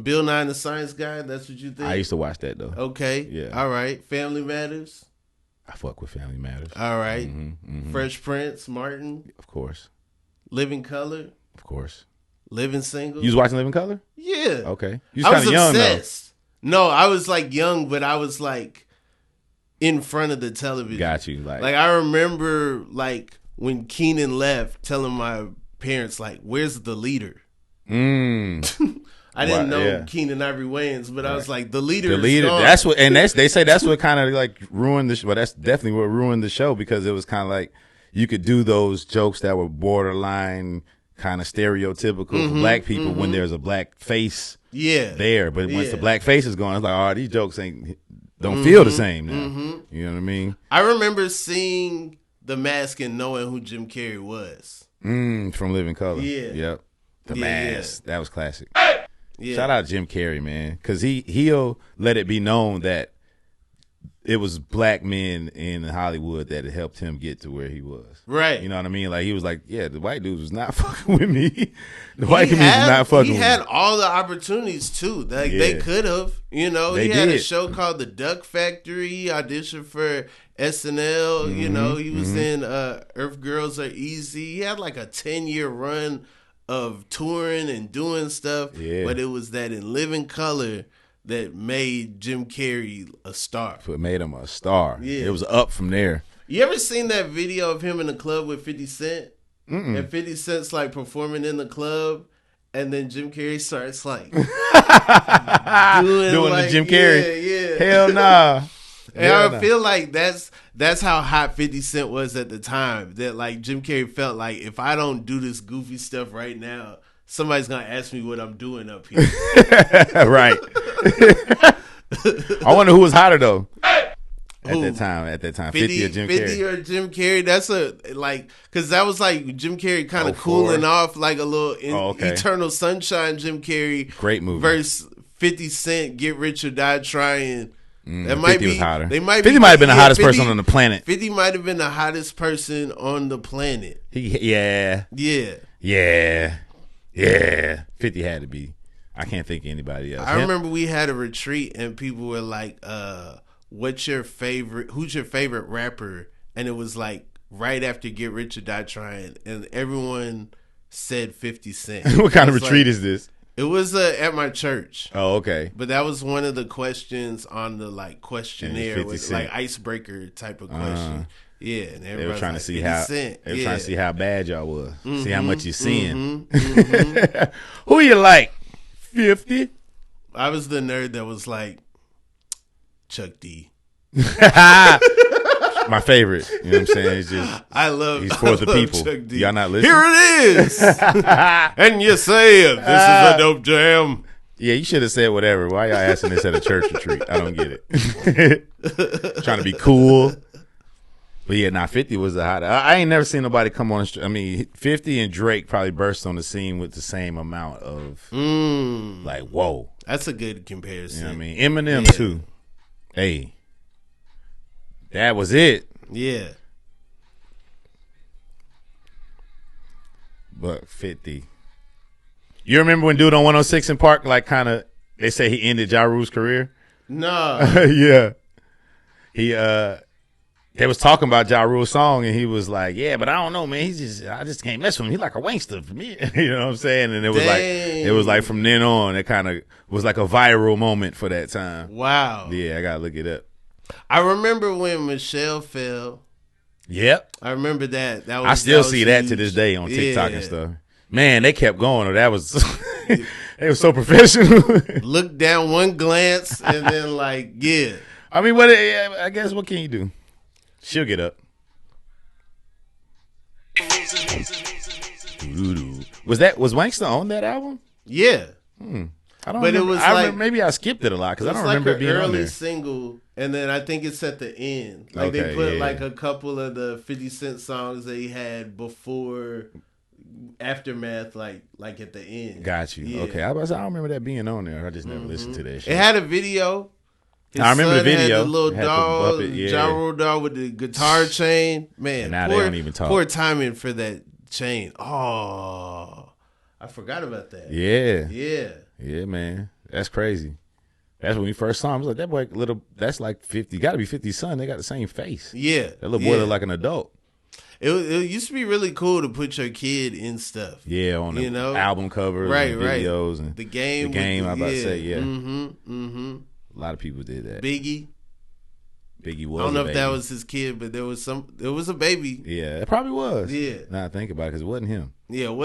Bill Nye and the Science Guy, that's what you think? I used to watch that, though. Okay. Yeah. All right. Family Matters? I fuck with Family Matters. All right. Fresh Prince, Martin? Of course. Living Color? Of course. Living Single? You was watching Living Color? Yeah. Okay. You was kind of young, obsessed. No, I was like young, but I was like in front of the television. Got you. Like I remember like when Keenan left, telling my parents like, "Where's the leader?" I didn't know Keenan Ivory Wayans, but I was like, "The leader." The leader. Gone. That's what, and they say that's what kind of like ruined the show. Well, that's definitely what ruined the show because it was kind of like you could do those jokes that were borderline kind of stereotypical for black people when there's a black face. There, but once the black face is gone, it's like, oh, these jokes don't feel the same now. You know what I mean? I remember seeing The Mask and knowing who Jim Carrey was. From Living Color. Yeah. Yep. The Mask. That was classic. Shout out Jim Carrey, man, because he'll let it be known that it was black men in Hollywood that helped him get to where he was. Right. You know what I mean? Like, he was like, yeah, the white dudes was not fucking with me. The white community was not fucking with me. He had all the opportunities, too. Like, they could have. You know, he had a show called The Duck Factory. He auditioned for SNL. You know, he was in Earth Girls Are Easy. He had like a 10-year run of touring and doing stuff. But it was that in Living Color that made Jim Carrey a star. It made him a star. It was up from there. You ever seen that video of him in the club with 50 Cent? And 50 Cent's like performing in the club, and then Jim Carrey starts like doing like, the Jim Carrey. Hell nah. And I feel like that's how hot 50 Cent was at the time. That like Jim Carrey felt like, if I don't do this goofy stuff right now, somebody's gonna ask me what I'm doing up here. Right. I wonder who was hotter though. At that time, 50 or Jim Carrey? 50 or Jim Carrey? That's because that was like Jim Carrey kind of cooling off, like a little Eternal Sunshine Jim Carrey. Great movie. Versus 50 Cent, Get Rich or Die Trying. That might 50 was hotter. 50 might have been the hottest person on the planet. 50 might have been the hottest person on the planet. 50 had to be. I can't think of anybody else. I remember we had a retreat and people were like, who's your favorite rapper? And it was like right after Get Rich or Die Trying, and everyone said 50 Cent. What kind of retreat is this? It was at my church. Oh, okay. But that was one of the questions on the like questionnaire, with like icebreaker type of question. And they were trying to see how trying to see how bad y'all was, see how much you're seeing. Who you like? 50. I was the nerd that was like Chuck D. My favorite. You know what I'm saying? It's just he's for the people. Y'all not listening? Here it is. And you say this is a dope jam. Yeah, you should have said whatever. Why y'all asking this at a church retreat? I don't get it. Trying to be cool. But yeah, 50 was the hot. I ain't never seen nobody come on. I mean, 50 and Drake probably burst on the scene with the same amount of like, whoa. That's a good comparison. You know what I mean? Eminem too. Hey, that was it. Yeah. But 50. You remember when dude on 106 in Park, like, kind of, they say he ended Ja Rule's career? No. Yeah. They was talking about Ja Rule's song, and he was like, "Yeah, but I don't know, man. I just can't mess with him. He's like a wankster for me." You know what I'm saying? And it was like from then on, it kind of was like a viral moment for that time. Wow. Yeah, I gotta look it up. I remember when Michelle fell. Yep. I remember that. I still see that to this day on TikTok and stuff. Man, they kept going. That was they were so professional. Look down one glance and then like, yeah. I mean, I guess what can you do? She'll get up. Was Wankster on that album? Yeah. I don't but remember. It was maybe I skipped it a lot because I don't remember it being on there. Early single, and then I think it's at the end. Like they put like a couple of the 50 Cent songs that he had before Aftermath, like at the end. Got you. Yeah. Okay, I don't remember that being on there. I just never listened to that shit. It had a video. I remember the video. Had the little doll, Ja Rule doll with the guitar chain. Man, and now they don't even talk. Poor timing for that chain. Oh, I forgot about that. Yeah, man, that's crazy. That's when we first saw him. I was like, that boy, that's like 50. Got to be 50's son. They got the same face. Yeah, that little boy looked like an adult. It used to be really cool to put your kid in stuff. Yeah, on the album covers, and videos, and the game. I'm about to say, yeah. Mm-hmm. A lot of people did that. Biggie was. I don't know if that was his kid, but there was a baby. Yeah, it probably was. Yeah. Now I think about it, because it wasn't him. Yeah,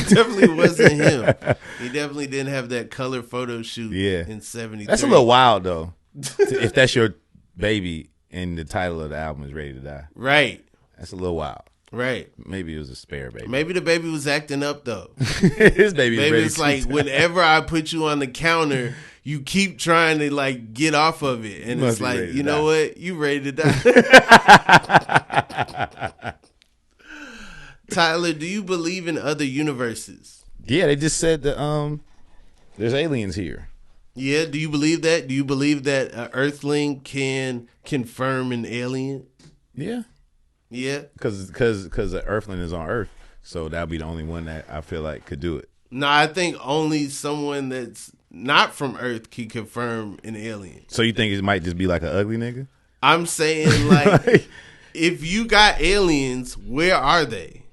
definitely wasn't him. He definitely didn't have that color photo shoot. In '73. That's a little wild though. If that's your baby and the title of the album is Ready to Die. Right. That's a little wild. Right. Maybe it was a spare baby. Maybe the baby was acting up though. His baby was ready. It's like whenever I put you on the counter, you keep trying to like get off of it, and it's like, you know what? You ready to die. Tyler, do you believe in other universes? Yeah, they just said that there's aliens here. Yeah, do you believe that? Do you believe that an Earthling can confirm an alien? Yeah. Yeah, because the Earthling is on Earth, so that'll be the only one that I feel like could do it. No, I think only someone that's not from Earth can confirm an alien. So you think it might just be like an ugly nigga? I'm saying like, if you got aliens, where are they?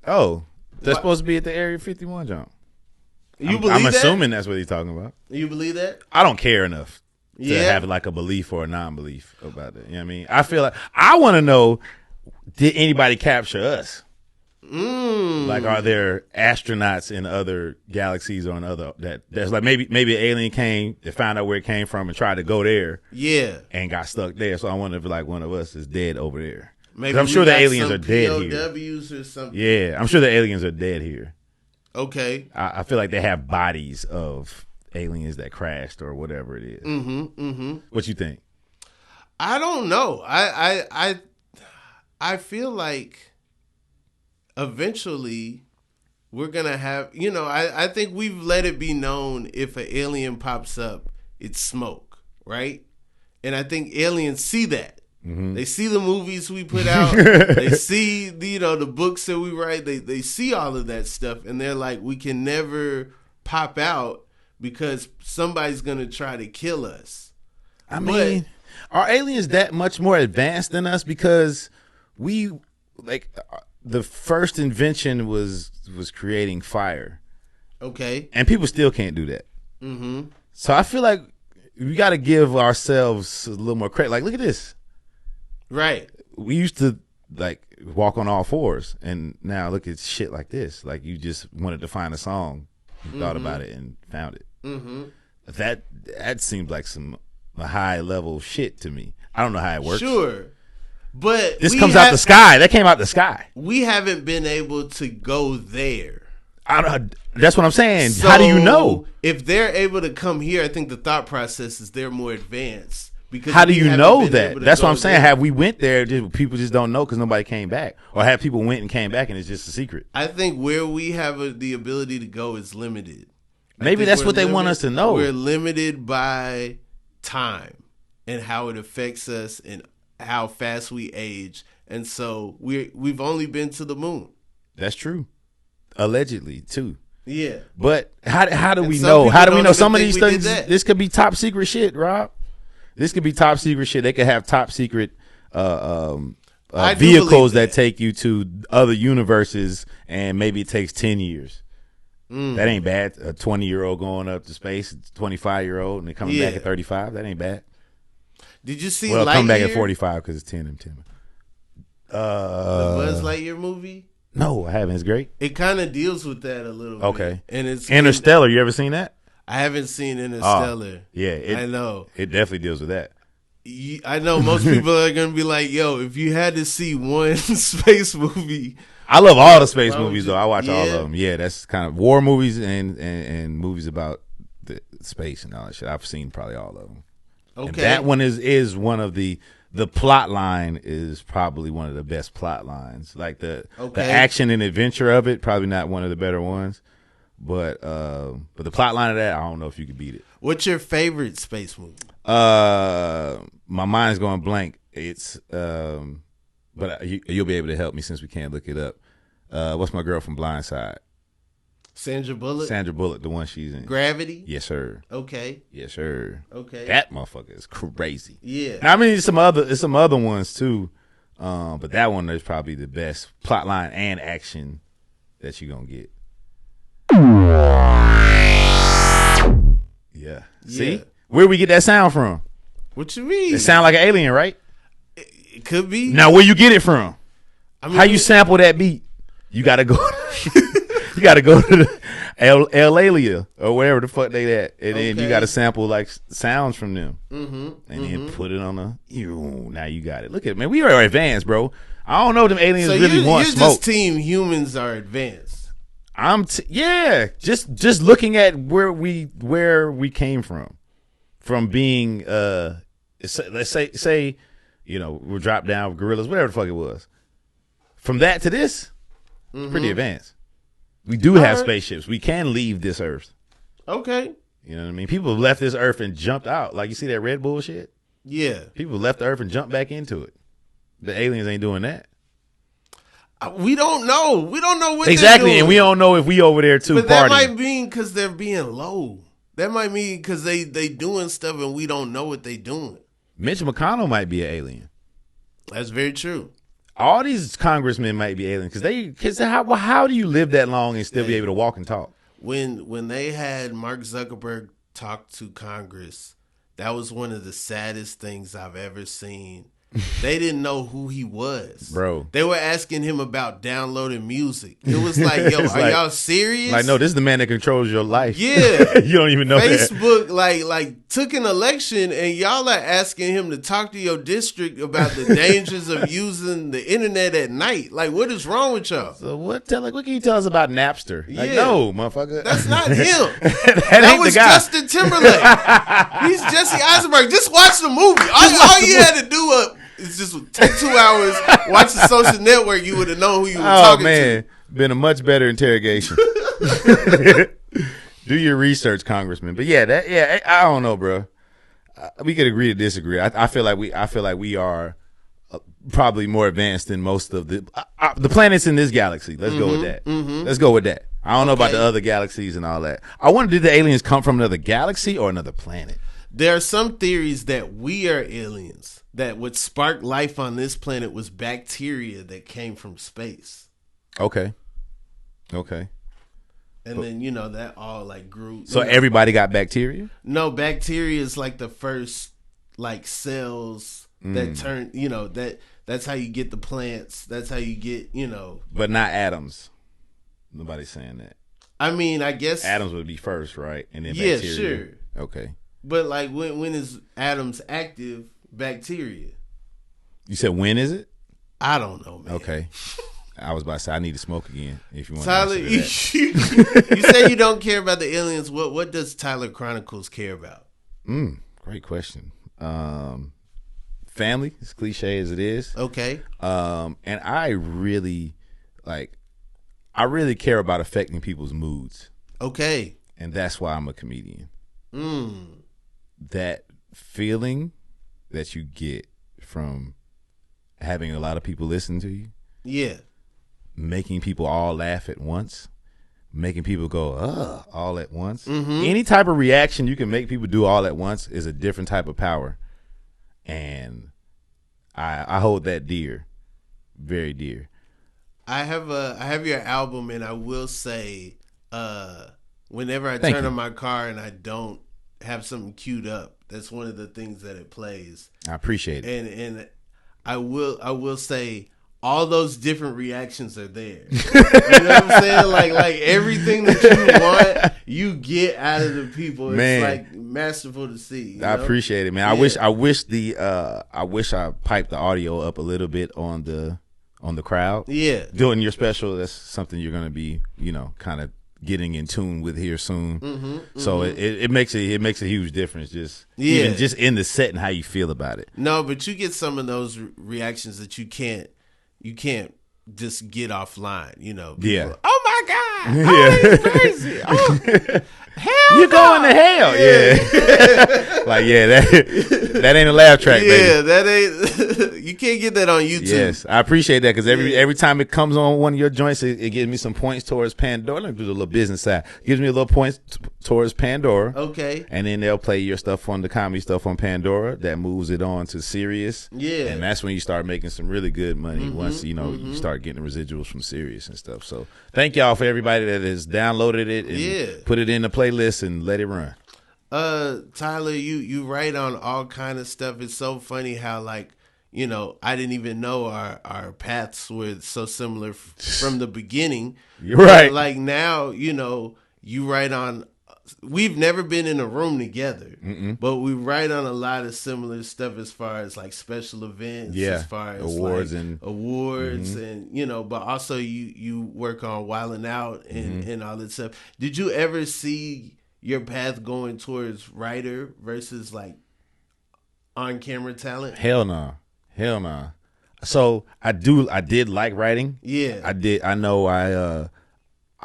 Oh, they're supposed to be at the Area 51 jump. I'm assuming that's what he's talking about. You believe that? I don't care enough to have like a belief or a non-belief about it. You know what I mean? I feel like I want to know. Did anybody capture us? Like, are there astronauts in other galaxies or in other that's like maybe an alien came, they found out where it came from and tried to go there, and got stuck there. So I wonder if like one of us is dead over there. Maybe I'm sure the aliens are dead POWs here. Or something. Yeah, I'm sure the aliens are dead here. Okay, I feel like they have bodies of aliens that crashed or whatever it is. What you think? I don't know. I feel like eventually we're going to have, I think we've let it be known if an alien pops up, it's smoke, right? And I think aliens see that. They see the movies we put out. They see, the books that we write. They see all of that stuff. And they're like, we can never pop out because somebody's going to try to kill us. I mean, are aliens that much more advanced than us? Because we the first invention was creating fire. Okay. And people still can't do that. So I feel like we got to give ourselves a little more credit. Like, look at this. Right. We used to like walk on all fours, and now look at shit like this. Like, you just wanted to find a song, you thought about it and found it. That seems like some high level shit to me. I don't know how it works. Sure. But this comes out the sky. That came out the sky. We haven't been able to go there. That's what I'm saying. So how do you know? If they're able to come here, I think the thought process is they're more advanced. Because how do you know that? That's what I'm saying. There. Have we went there? People just don't know because nobody came back, or have people went and came back and it's just a secret? I think where we have the ability to go is limited. Maybe that's what they want us to know. We're limited by time and how it affects us and how fast we age, and so we've only been to the moon. That's true, allegedly too. Yeah, but how do we know? How do we know some of these things? This could be top secret shit, Rob. This could be top secret shit. They could have top secret vehicles that take you to other universes, and maybe it takes 10 years. That ain't bad. A 20-year-old going up to space, 25-year-old, and they coming back at 35. That ain't bad. Did you see? Well, come back at 45 because it's 10 and 10. The Buzz Lightyear movie? No, I haven't. It's great. It kind of deals with that a little bit. Okay. And it's Interstellar. You ever seen that? I haven't seen Interstellar. Yeah, I know. It definitely deals with that. I know most people are going to be like, yo, if you had to see one space movie. I love all the space movies, though. I watch all of them. Yeah, that's kind of war movies and movies about the space and all that shit. I've seen probably all of them. Okay. And that one is one of the plot line is probably one of the best plot lines. Like the action and adventure of it, probably not one of the better ones. But the plot line of that, I don't know if you could beat it. What's your favorite space movie? My mind's going blank. It's but you'll be able to help me since we can't look it up. What's my girl from Blindside? Sandra Bullock? Sandra Bullock, the one she's in. Gravity? Yes, sir. Okay. Yes, sir. Okay. That motherfucker is crazy. Yeah. Now, I mean, there's some other ones too, but that one is probably the best plot line and action that you're gonna get. Yeah. See? Where we get that sound from? What you mean? It sound like an alien, right? It could be. Now, where you get it from? I mean, how you sample that beat? You gotta go. You gotta go to the El Alia or wherever the fuck they at, and then you gotta sample like sounds from them, and then put it on now you got it. Look at it, man. We are advanced, bro. I don't know if them aliens really want smoke. You're just team humans are advanced. Just looking at where we came from being let's say we're dropped down with gorillas, whatever the fuck it was. From that to this, it's pretty advanced. We do have spaceships. We can leave this earth. Okay. You know what I mean? People have left this earth and jumped out. Like you see that Red Bull shit? Yeah. People left the earth and jumped back into it. The aliens ain't doing that. We don't know. We don't know what exactly, they're doing. And we don't know if we over there too. But that might mean because they're being low. That might mean because they doing stuff and we don't know what they doing. Mitch McConnell might be an alien. That's very true. All these congressmen might be aliens because how do you live that long and still be able to walk and talk? When they had Mark Zuckerberg talk to Congress, that was one of the saddest things I've ever seen. They didn't know who he was, bro. They were asking him about downloading music. It was like, yo, are y'all serious? Like, no, this is the man that controls your life. Yeah, you don't even know Facebook, that. like took an election, and y'all are asking him to talk to your district about the dangers of using the internet at night. Like, what is wrong with y'all? So what can you tell us about Napster? Like, no, motherfucker, that's not him. that was the guy. Justin Timberlake. He's Jesse Eisenberg. Just watch the movie. All you had to do it's just take 2 hours, watch the Social Network. You would have known who you were talking to. Oh, man. Been a much better interrogation. Do your research, Congressman. But I don't know, bro. We could agree to disagree. I feel like we are probably more advanced than most of the planets in this galaxy. Let's go with that. Let's go with that. I don't know about the other galaxies and all that. I wonder, did the aliens come from another galaxy or another planet? There are some theories that we are aliens. That what sparked life on this planet was bacteria that came from space. Okay. And then, that all like grew. So everybody got bacteria? No, bacteria is like the first like cells that turn, that's how you get the plants. That's how you get, But not atoms. Nobody's saying that. I mean, I guess. Atoms would be first, right? And then bacteria. Yeah, sure. Okay. But like when is atoms active? Bacteria. You said when is it? I don't know, man. Okay. I was about to say I need to smoke again. If you want, Tyler, to you say you don't care about the aliens. What does Tyler Chronicles care about? Great question. family, as cliche as it is. Okay. And I really care about affecting people's moods. Okay. And that's why I'm a comedian. That feeling that you get from having a lot of people listen to you. Yeah. Making people all laugh at once. Making people go, ugh, all at once. Any type of reaction you can make people do all at once is a different type of power. And I hold that dear. Very dear. I have your album, and I will say, whenever I turn on my car and I don't have something queued up, that's one of the things that it plays. I appreciate it. And I will say, all those different reactions are there. You know what I'm saying? Like everything that you want, you get out of the people. Man. It's like masterful to see. You know? I appreciate it, man. Yeah. I wish I piped the audio up a little bit on the crowd. Yeah. Doing your special, that's something you're gonna be, kind of getting in tune with here soon. So it makes a huge difference, even just in the set and how you feel about it. No, but you get some of those reactions that you can't just get offline, People, yeah. Oh my God! Oh, that's crazy! Oh, hell, you're going to hell! Yeah. Like that ain't a laugh track, baby. Yeah, that ain't. You can't get that on YouTube. Yes, I appreciate that because every time it comes on one of your joints, it gives me some points towards Pandora. Let me do the little business side. It gives me a little points towards Pandora. Okay. And then they'll play your stuff on the comedy stuff on Pandora. That moves it on to Sirius. Yeah. And that's when you start making some really good money once you start getting the residuals from Sirius and stuff. So thank y'all for everybody that has downloaded it and put it in the playlist and let it run. Tyler, you write on all kind of stuff. It's so funny how I didn't even know our paths were so similar from the beginning. You're right. Like now, you write on. We've never been in a room together, but we write on a lot of similar stuff as far as like special events, as far as awards and but also you work on Wildin' Out and all that stuff. Did you ever see your path going towards writer versus like on camera talent? Hell no. So I did like writing. Yeah, I did. I know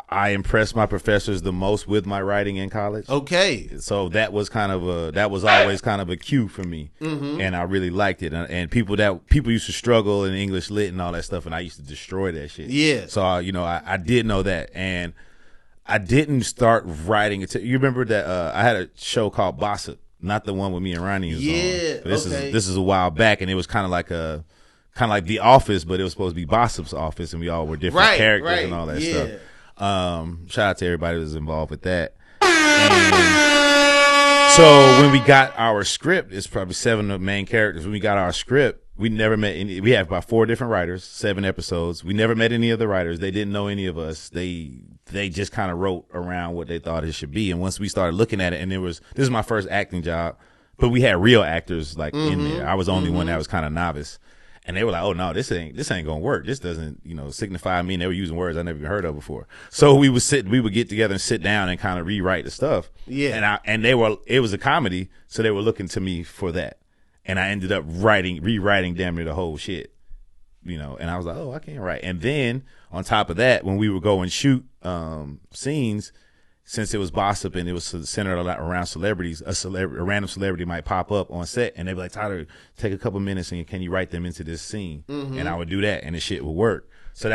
I impressed my professors the most with my writing in college. Okay. So that was always kind of a cue for me. And I really liked it. And people used to struggle in English lit and all that stuff, and I used to destroy that shit. Yeah. So I did know that. And I didn't start writing until, you remember that I had a show called Bossip, not the one with me and Ronnie was on. This is a while back, and it was kind of like The Office, but it was supposed to be Bossip's office, and we all were different characters and all that stuff. Shout out to everybody that was involved with that. And so when we got our script, it's probably 7 main characters. When we got our script, we never met any. We have about 4 different writers, 7 episodes. We never met any of the writers. They didn't know any of us. They just kind of wrote around what they thought it should be. And once we started looking at it, and this is my first acting job, but we had real actors like in there. I was the only one that was kind of novice. And they were like, "Oh no, this ain't gonna work. This doesn't, signify me." And they were using words I never even heard of before. So we would get together and sit down and kind of rewrite the stuff. Yeah. And it was a comedy, so they were looking to me for that. And I ended up rewriting damn near the whole shit. And I was like, "Oh, I can't write." And then on top of that, when we would go and shoot scenes, since it was Bossip and it was centered around celebrities, a random celebrity might pop up on set and they'd be like, "Tyler, take a couple minutes and can you write them into this scene?" And I would do that and the shit would work. So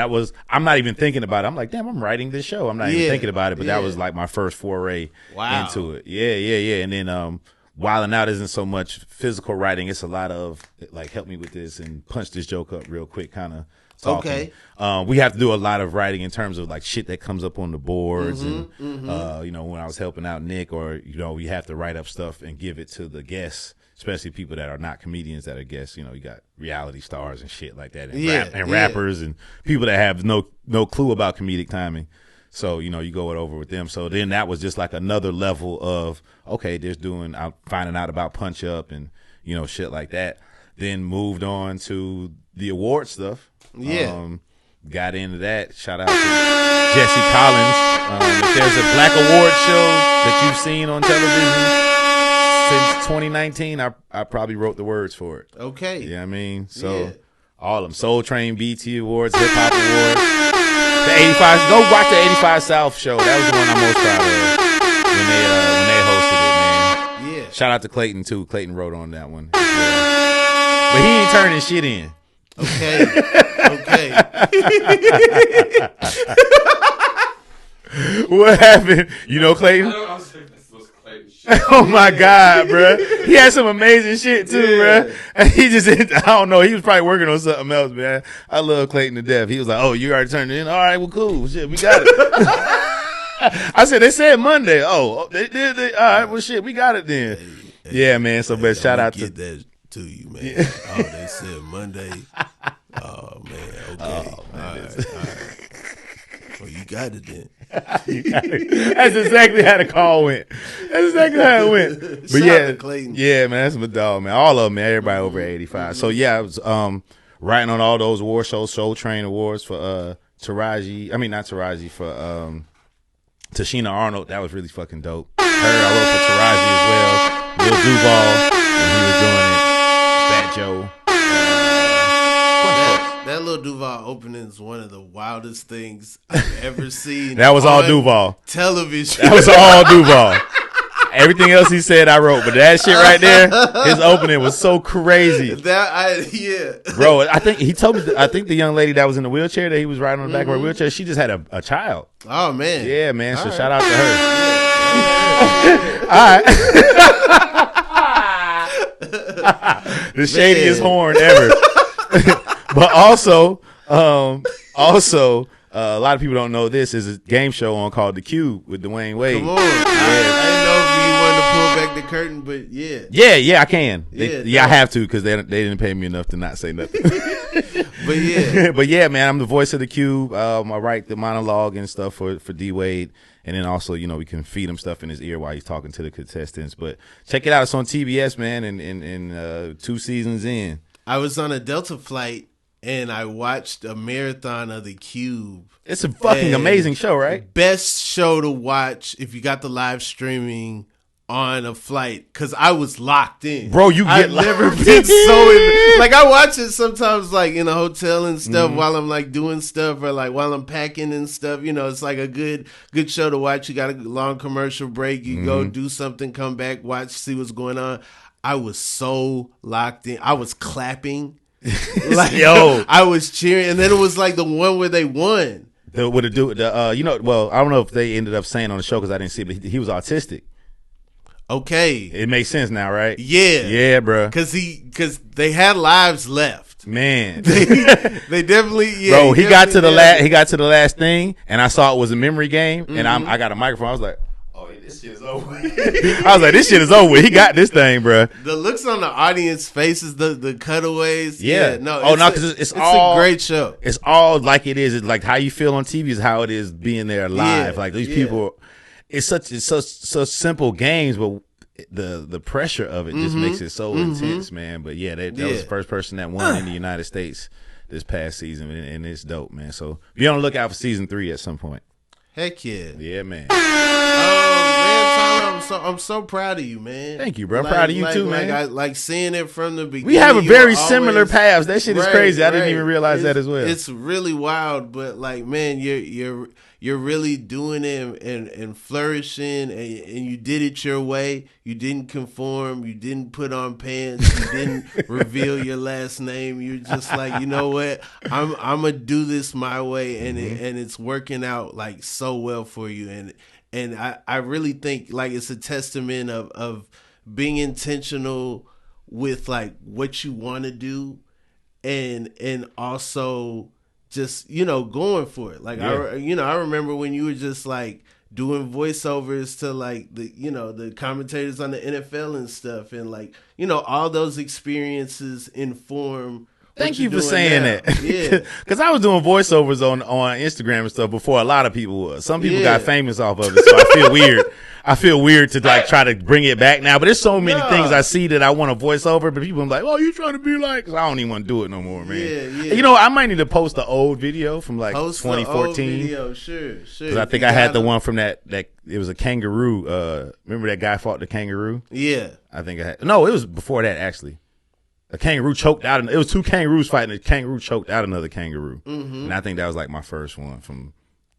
I'm not even thinking about it. I'm like, damn, I'm writing this show. I'm not even thinking about it, but that was like my first foray into it. Yeah. And then Wildin' Out isn't so much physical writing. It's a lot of like, help me with this and punch this joke up real quick kind of talking. Okay. We have to do a lot of writing in terms of like shit that comes up on the boards and when I was helping out Nick, or we have to write up stuff and give it to the guests, especially people that are not comedians that are guests. You got reality stars and shit like that, and rappers and people that have no clue about comedic timing. So you go it over with them. So then that was just like another level of, okay, I'm finding out about Punch Up and shit like that. Then moved on to the award stuff. Got into that. Shout out to Jesse Collins. If there's a black award show that you've seen on television, since 2019, I probably wrote the words for it. Okay. Yeah, I mean, so all of them. Soul Train, BT Awards, Hip Hop Awards. The 85, go watch the 85 South show. That was the one I'm most proud of when they hosted it, man. Yeah. Shout out to Clayton too. Clayton wrote on that one. Yeah. But he ain't turning shit in. Okay. What happened? You know Clayton? I was like, this was Clayton shit. Oh my God, bro. He had some amazing shit too, bro. And he just, I don't know. He was probably working on something else, man. I love Clayton to death. He was like, oh, you already turned it in? All right, well, cool. Shit, we got it. I said, they said Monday. Oh, they did. All right, well, shit, we got it then. Yeah, man. So, but shout out to. Get that to you, man. Oh, they said Monday. Oh, man. Okay. Oh, man. All right. Well, you got it then. That's exactly how the call went. That's exactly how it went. But Shout out to Clayton. yeah, man, that's my dog, man. All of them, man. Everybody over 85. So yeah, I was writing on all those award shows, Soul Train Awards for Taraji. I mean, not Taraji, for Tashina Arnold. That was really fucking dope. I wrote for Taraji as well. Lil Duval when he was doing it. Fat Joe. That Lil Duval opening is one of the wildest things I've ever seen. That was all Duval. Television. That was all Duval. Everything else he said, I wrote, but that shit right there, his opening was so crazy. Bro. I think he told me. I think the young lady that was in the wheelchair that he was riding on the back of her wheelchair, she just had a child. Oh man. Yeah, man. All so right. shout out to her. All right. The shadiest horn ever. But also, a lot of people don't know this is a game show on called The Cube with Dwayne Wade. Come on. I didn't know if you wanted to pull back the curtain, but yeah. Yeah, I can. I have to because they didn't pay me enough to not say nothing. But yeah. But yeah, man, I'm the voice of The Cube. I write the monologue and stuff for D Wade. And then also, we can feed him stuff in his ear while he's talking to the contestants. But check it out. It's on TBS, man, and 2 seasons in. I was on a Delta flight. And I watched a marathon of The Cube. It's a fucking amazing show, right? Best show to watch if you got the live streaming on a flight. Because I was locked in. Bro, I've never been so in. Like, I watch it sometimes, like, in a hotel and stuff while I'm, like, doing stuff or, like, while I'm packing and stuff. It's like a good show to watch. You got a long commercial break. You go do something, come back, watch, see what's going on. I was so locked in. I was clapping. Like, yo, I was cheering, and then it was like the one where they won. I don't know if they ended up saying on the show because I didn't see it, but he was autistic. Okay, it makes sense now, right? Yeah, bro. Because they had lives left. Man, they definitely. Yeah, bro, he got to the last. He got to the last thing, and I saw it was a memory game, and I got a microphone. I was like, this shit is over. I was like, this shit is over. He got this thing, bro. The looks on the audience faces, the cutaways. Yeah. Because it's all a great show. It's all like it is. It's like how you feel on TV is how it is being there live. Like these people, it's such simple games, but the pressure of it just makes it so intense, man. But yeah, that was the first person that won in the United States this past season, and it's dope, man. So be on the lookout for season 3 at some point. Heck yeah. Yeah, man. Man, Tyler, I'm so proud of you, man. Thank you, bro. I'm proud of you too, man. I like seeing it from the beginning. We have a very similar paths. That shit is crazy. I didn't even realize that as well. It's really wild, but like, man, you're really doing it and flourishing, and you did it your way. You didn't conform. You didn't put on pants. You didn't reveal your last name. You're just like, you know what? I'm gonna do this my way, and it's working out like so well for you. And I really think like it's a testament of being intentional with like what you want to do, and also just going for it. Like I remember when you were just like doing voiceovers to like the commentators on the NFL and stuff, and like all those experiences inform Thank you for saying that. Yeah. Because I was doing voiceovers on Instagram and stuff before a lot of people was. Some people got famous off of it, so I feel weird. I feel weird to like try to bring it back now, but there's so many things I see that I want to voice over, but people are like, "Oh, you trying to be like?" Cause I don't even want to do it no more, man. Yeah. You know, I might need to post the old video from like 2014. Video. Sure. Because I think I had the one from that it was a kangaroo. Remember that guy fought the kangaroo? Yeah. I think I had. No, it was before that actually. A kangaroo choked out. It was two kangaroos fighting. A kangaroo choked out another kangaroo, and I think that was like my first one from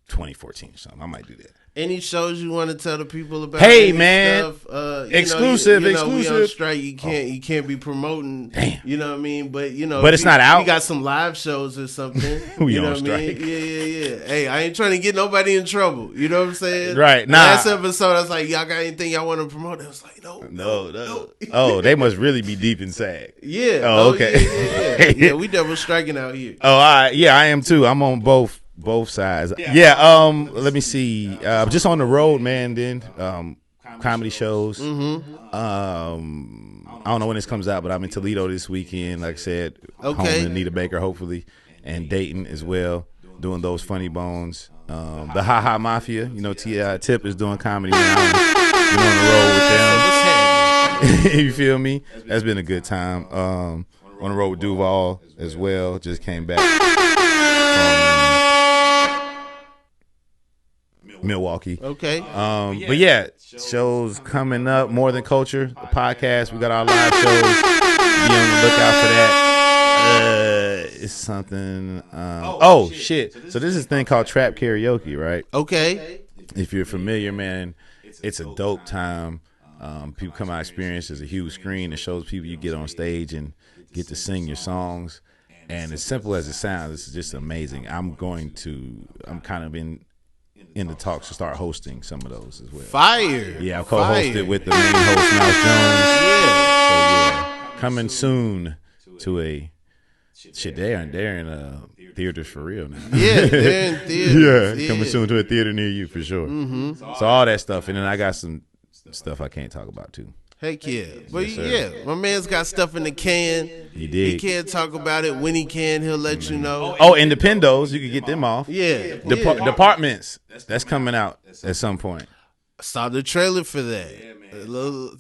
2014 or something. I might do that. Any shows you want to tell the people about? Hey, man. Stuff? Exclusive. We on strike. You can't be promoting. Damn. You know what I mean? But but it's not out. We got some live shows or something. We you know on what strike. I mean? Yeah. Hey, I ain't trying to get nobody in trouble. You know what I'm saying? Right. Nah. Last episode, I was like, y'all got anything y'all want to promote? I was like, no. Oh, they must really be deep inside. Yeah. Oh, okay. Yeah, we double striking out here. Oh, all right. Yeah, I am too. I'm on both sides. Yeah. Let me see. Just on the road, man. Then comedy shows. I don't know when this comes out, but I'm in Toledo this weekend. Like I said, home to Anita Baker, hopefully, and Dayton as well, doing those funny bones. The Haha Mafia. You know, Tip is doing comedy now. Been on the road with them. You feel me? That's been a good time. On the road with Duval as well. Just came back from Milwaukee. Okay. But yeah, shows coming up. More Than Culture, the podcast. We got our live shows. Be on the lookout for that. It's something. Shit. So this is a thing called Trap Karaoke, right? Okay. If you're familiar, man, it's a dope time. People come out experience. There's a huge screen that shows people you get on stage and get to sing your songs. And as simple as it sounds, it's just amazing. I'm kind of in the talks to start hosting some of those as well. Fire. Yeah, I'll co-host it with the main host, Mouse Jones. Yeah. Coming soon to a shit. They're in theaters for real now. Yeah, they're in theaters. Yeah, coming soon to a theater near you for sure. So all that stuff, and then I got some stuff I can't talk about too. Heck yeah. But my man's got stuff in the can. He did. He can't talk about it. When he can, he'll let you know. Oh, and the Pendos, you can get them off. Yeah. Departments, that's coming out at some point. I saw the trailer for that.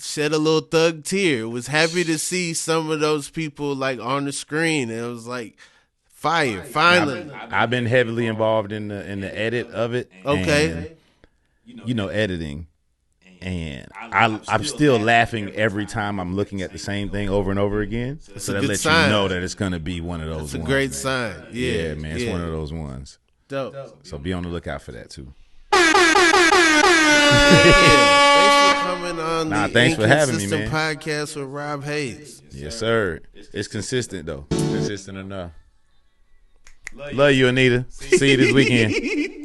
Shed a little thug tear. Was happy to see some of those people like on the screen. It was like fire. Finally. I've been heavily involved in the edit of it. Okay. And, editing. And I'm still laughing every time I'm looking at the same thing over and over again. So that lets you know that it's going to be one of those ones. It's a great man. sign. Yeah, man. It's one of those ones. Dope. So be on the lookout for that, too. Thanks for coming on thanks for having me, Inconsistent man. Podcast with Rob Haze. Yes, sir. It's consistent, though. Consistent enough. Love you, Anita. See you this weekend.